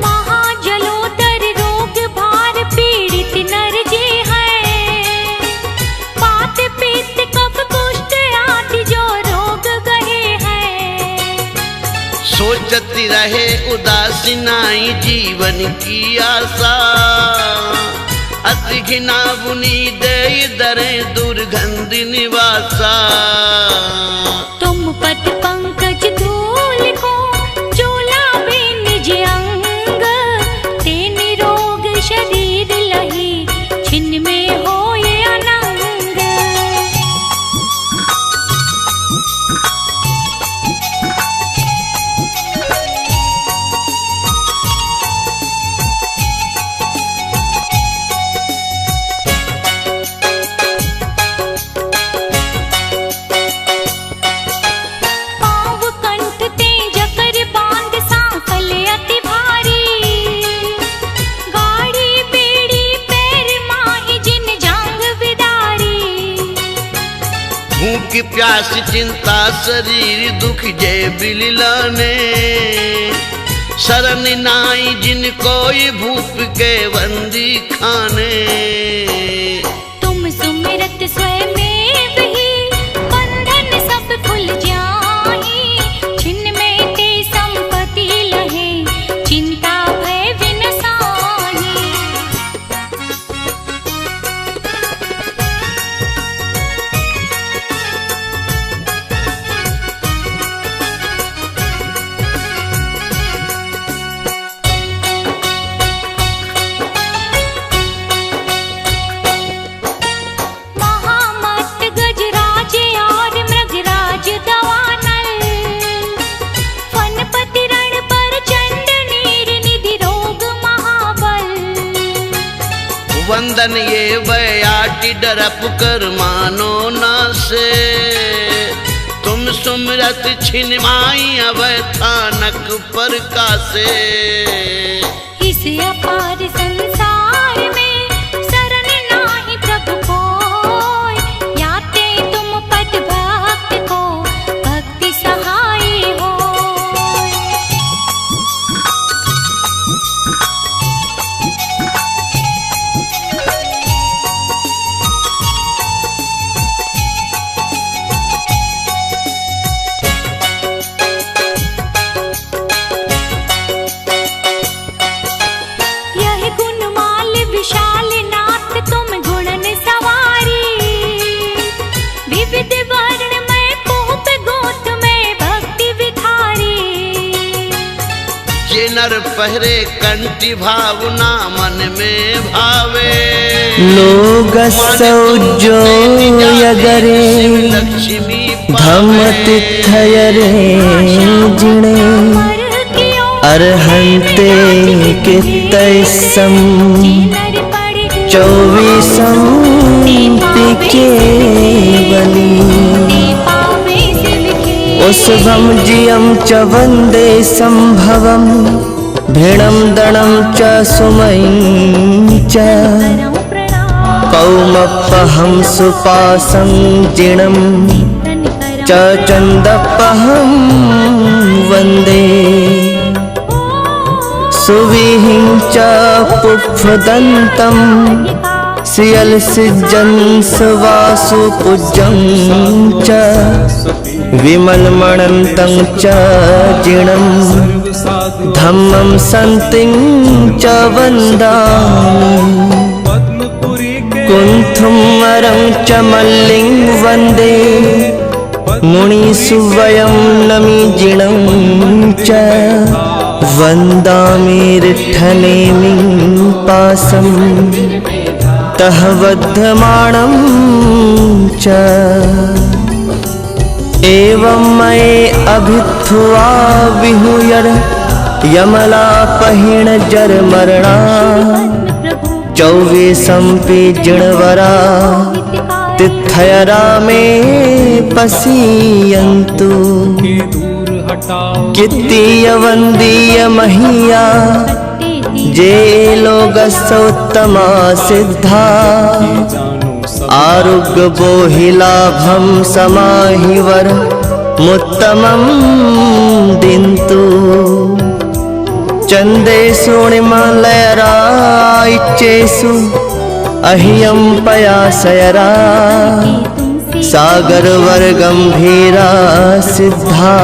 महाजलोदर रोग भार पीड़ित नर जे हैं। वात पित्त कफ कुष्ठ आदि जो रोग गहे हैं। सोचती रहे उदासीनाई जीवन की आशा। अति घिना बुनी दे दरे दुर्गंध निवासा। तुम पद पंकज धूल को चोलावे निज अंग। ते निरोग शरीर लही छिन्न में होए अनंग। पाँव कंठ ते जकर बांध सांकल अति भारी। गाड़ी बेड़ी पैर माही जिन जांग बिदारी। भूख प्यास चिंता शरीर दुख जय बिललाने। शरण नाई जिन कोई भूप के बंदी खाने। तुम सुमिरत स्वयं ही बंधन सब खुल जाहि। छिन्न में ते संपत्ति लहे चिंता भय विनसाहि। महामत गजराज और मृगराज दवानल। फनपति रण पर चंड नीर निधि रोग महाबल। वंदन ये बयाटी डरप कर मानो ना से। तुम सुमरत छिनमाई अब थानक पर कासे। इस अपार संसार में शरण नाहि प्रभु कोय। याते तुम पद भक्त को भक्ति सहाय होय। यह गुणमाल विशाल नाथ तुम गुणन सवारी। विविध वर्ण में पोप गोत में भक्ति विखारी। जे नर पहरे कंठी भावना मन में भावे। लोग सौजो यगरे लक्ष्मी धमत थयरे जिणे। अरहंते के तैसम 24 पिके वृषभं जियं च वन्दे सम्भवं भिणं दणं च सुमयं च करं प्रणाम कौमपहं सुपासं जिणं च चन्दपहं वन्दे सुविहिं च पुष्पदन्तं श्रियलसिज्जं सुवासुपूज्यं च विमलमणन्तं च जिणं धम्मं सन्तिं च वन्दामि कुन्थुं वरं च मल्लिं वन्दे मुनिसुवयं नमि जिणं च वन्दामि रिट्ठनेमिं पासं तः बध्यमाणं च एवं मये अभित्थुआ विहुयर यमलापहिण जरमरणा चौवेशंपि जिणवरा तिथयरा मे पसीयन्तु कित्तीय वन्दीय महीया जे लोगसोत्तमा सिद्धा आरुग्य बोहिलाभं समाहिवर मुत्तमं दिन्तु चन्देषु निमलयराइच्चेषु अह्यं पयासयरा सागरवर्गम्भीरा सिद्धा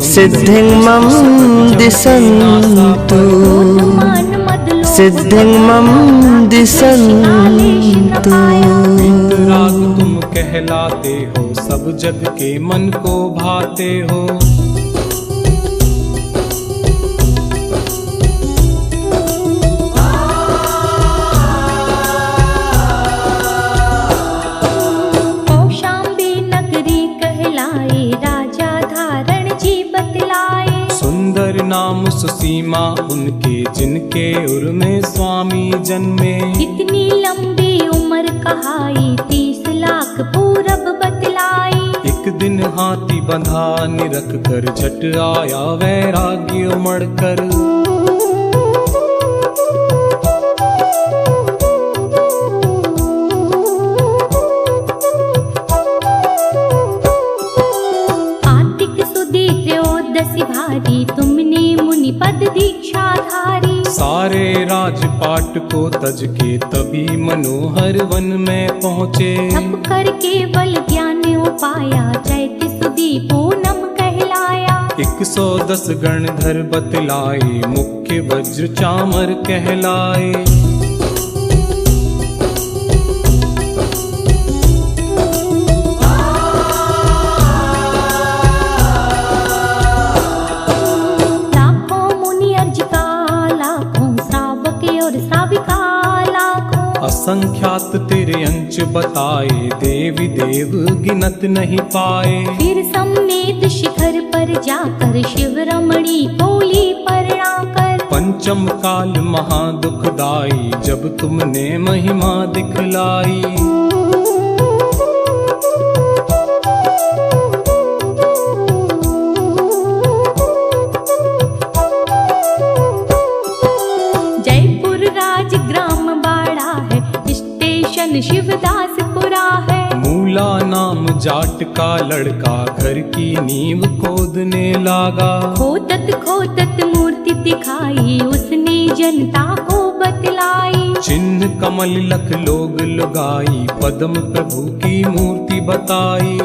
सिद्धिं मम दिशन्तु सिद्धिं मम दिशन्तु। राग तुम कहलाते हो, सब जग के मन को भाते हो। कौशाम्बी नगरी कहलाए, राजा धारण जी बतलाए। सुंदर नाम सुसीमा उनके, जिनके उर में स्वामी जन्मे। इतनी लंबी उम्र कहाई, 30 लाख पूरब बतलाई। एक दिन हाथी बंधा निरख कर, झट आया वैराग्य उमड़ कर। आतिक सुदी त्रयोदशी भारी, तुमने मुनि पद दीक्षा धारी। सारे राजपाट को तज के तभी मनोहर वन में पहुँचे। तप करके बल ज्ञान उपाया, चैत सुदी पूनम कहलाया। 110 गणधर बतलाए, मुख्य वज्र चामर कहलाए। असंख्यात तेरे अंश बताए, देवी देव गिनत नहीं पाए। फिर सम्मेद शिखर पर जाकर, शिव रमणी बोली परणाकर। पंचम काल महादुखदाई, जब तुमने महिमा दिखलाई। जयपुर राजग्राम बाड़ा है, स्टेशन शिवदासपुरा है। मूला नाम जाट का लड़का, घर की नींव खोदने लागा। खोदत खोदत मूर्ति दिखाई, उसने जनता को बतलाई। चिन्ह कमल लख लोग लगाई, पद्म प्रभु की मूर्ति बताई।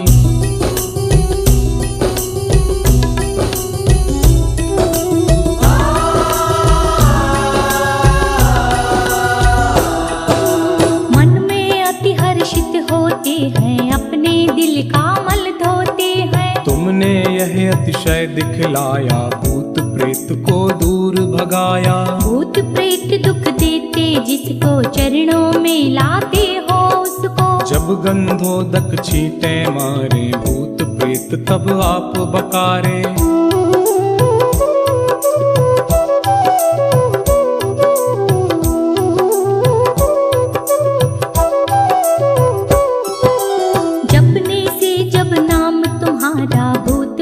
अपने दिल का मल धोते हैं। तुमने यह अतिशय दिखलाया, भूत प्रेत को दूर भगाया। भूत प्रेत दुख देते, जिसको चरणों में लाते हो उसको। जब गंधोदक छींटे मारे, भूत प्रेत तब आप बकारे। भूत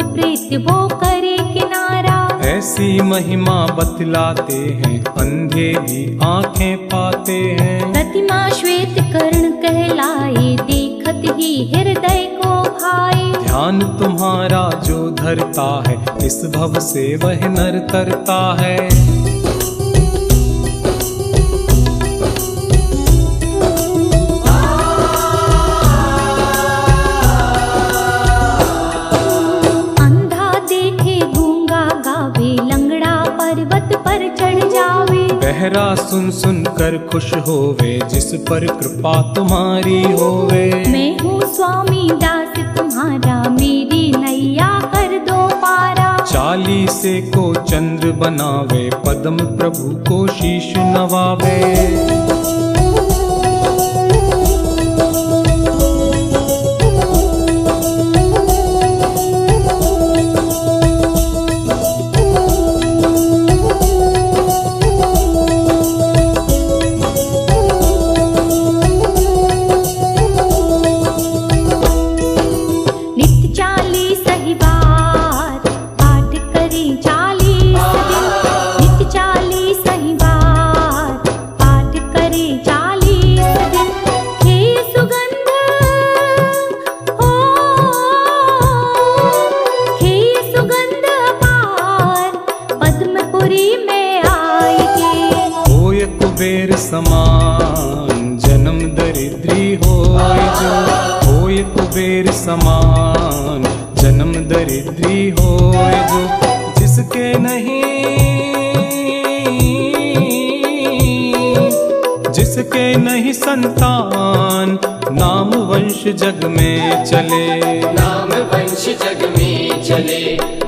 कैसी महिमा बतलाते हैं, अंधे भी आंखें पाते हैं। प्रतिमा श्वेत कर्ण कहलाए, देखत ही हृदय को भाए। ध्यान तुम्हारा जो धरता है, इस भव से वह नर तरता है। बहरा सुन सुन कर खुश होवे, जिस पर कृपा तुम्हारी होवे। मैं हूँ स्वामी दास तुम्हारा, मेरी नैया कर दो पारा। चालीसे को चंद्र बनावे, पद्म प्रभु को शीश नवावे। कुबेर समान जन्म दरिद्री होय जो, होय कुबेर समान जन्म दरिद्री होय जो। जिसके नहीं संतान, नाम वंश जग में चले। नाम वंश जग में चले।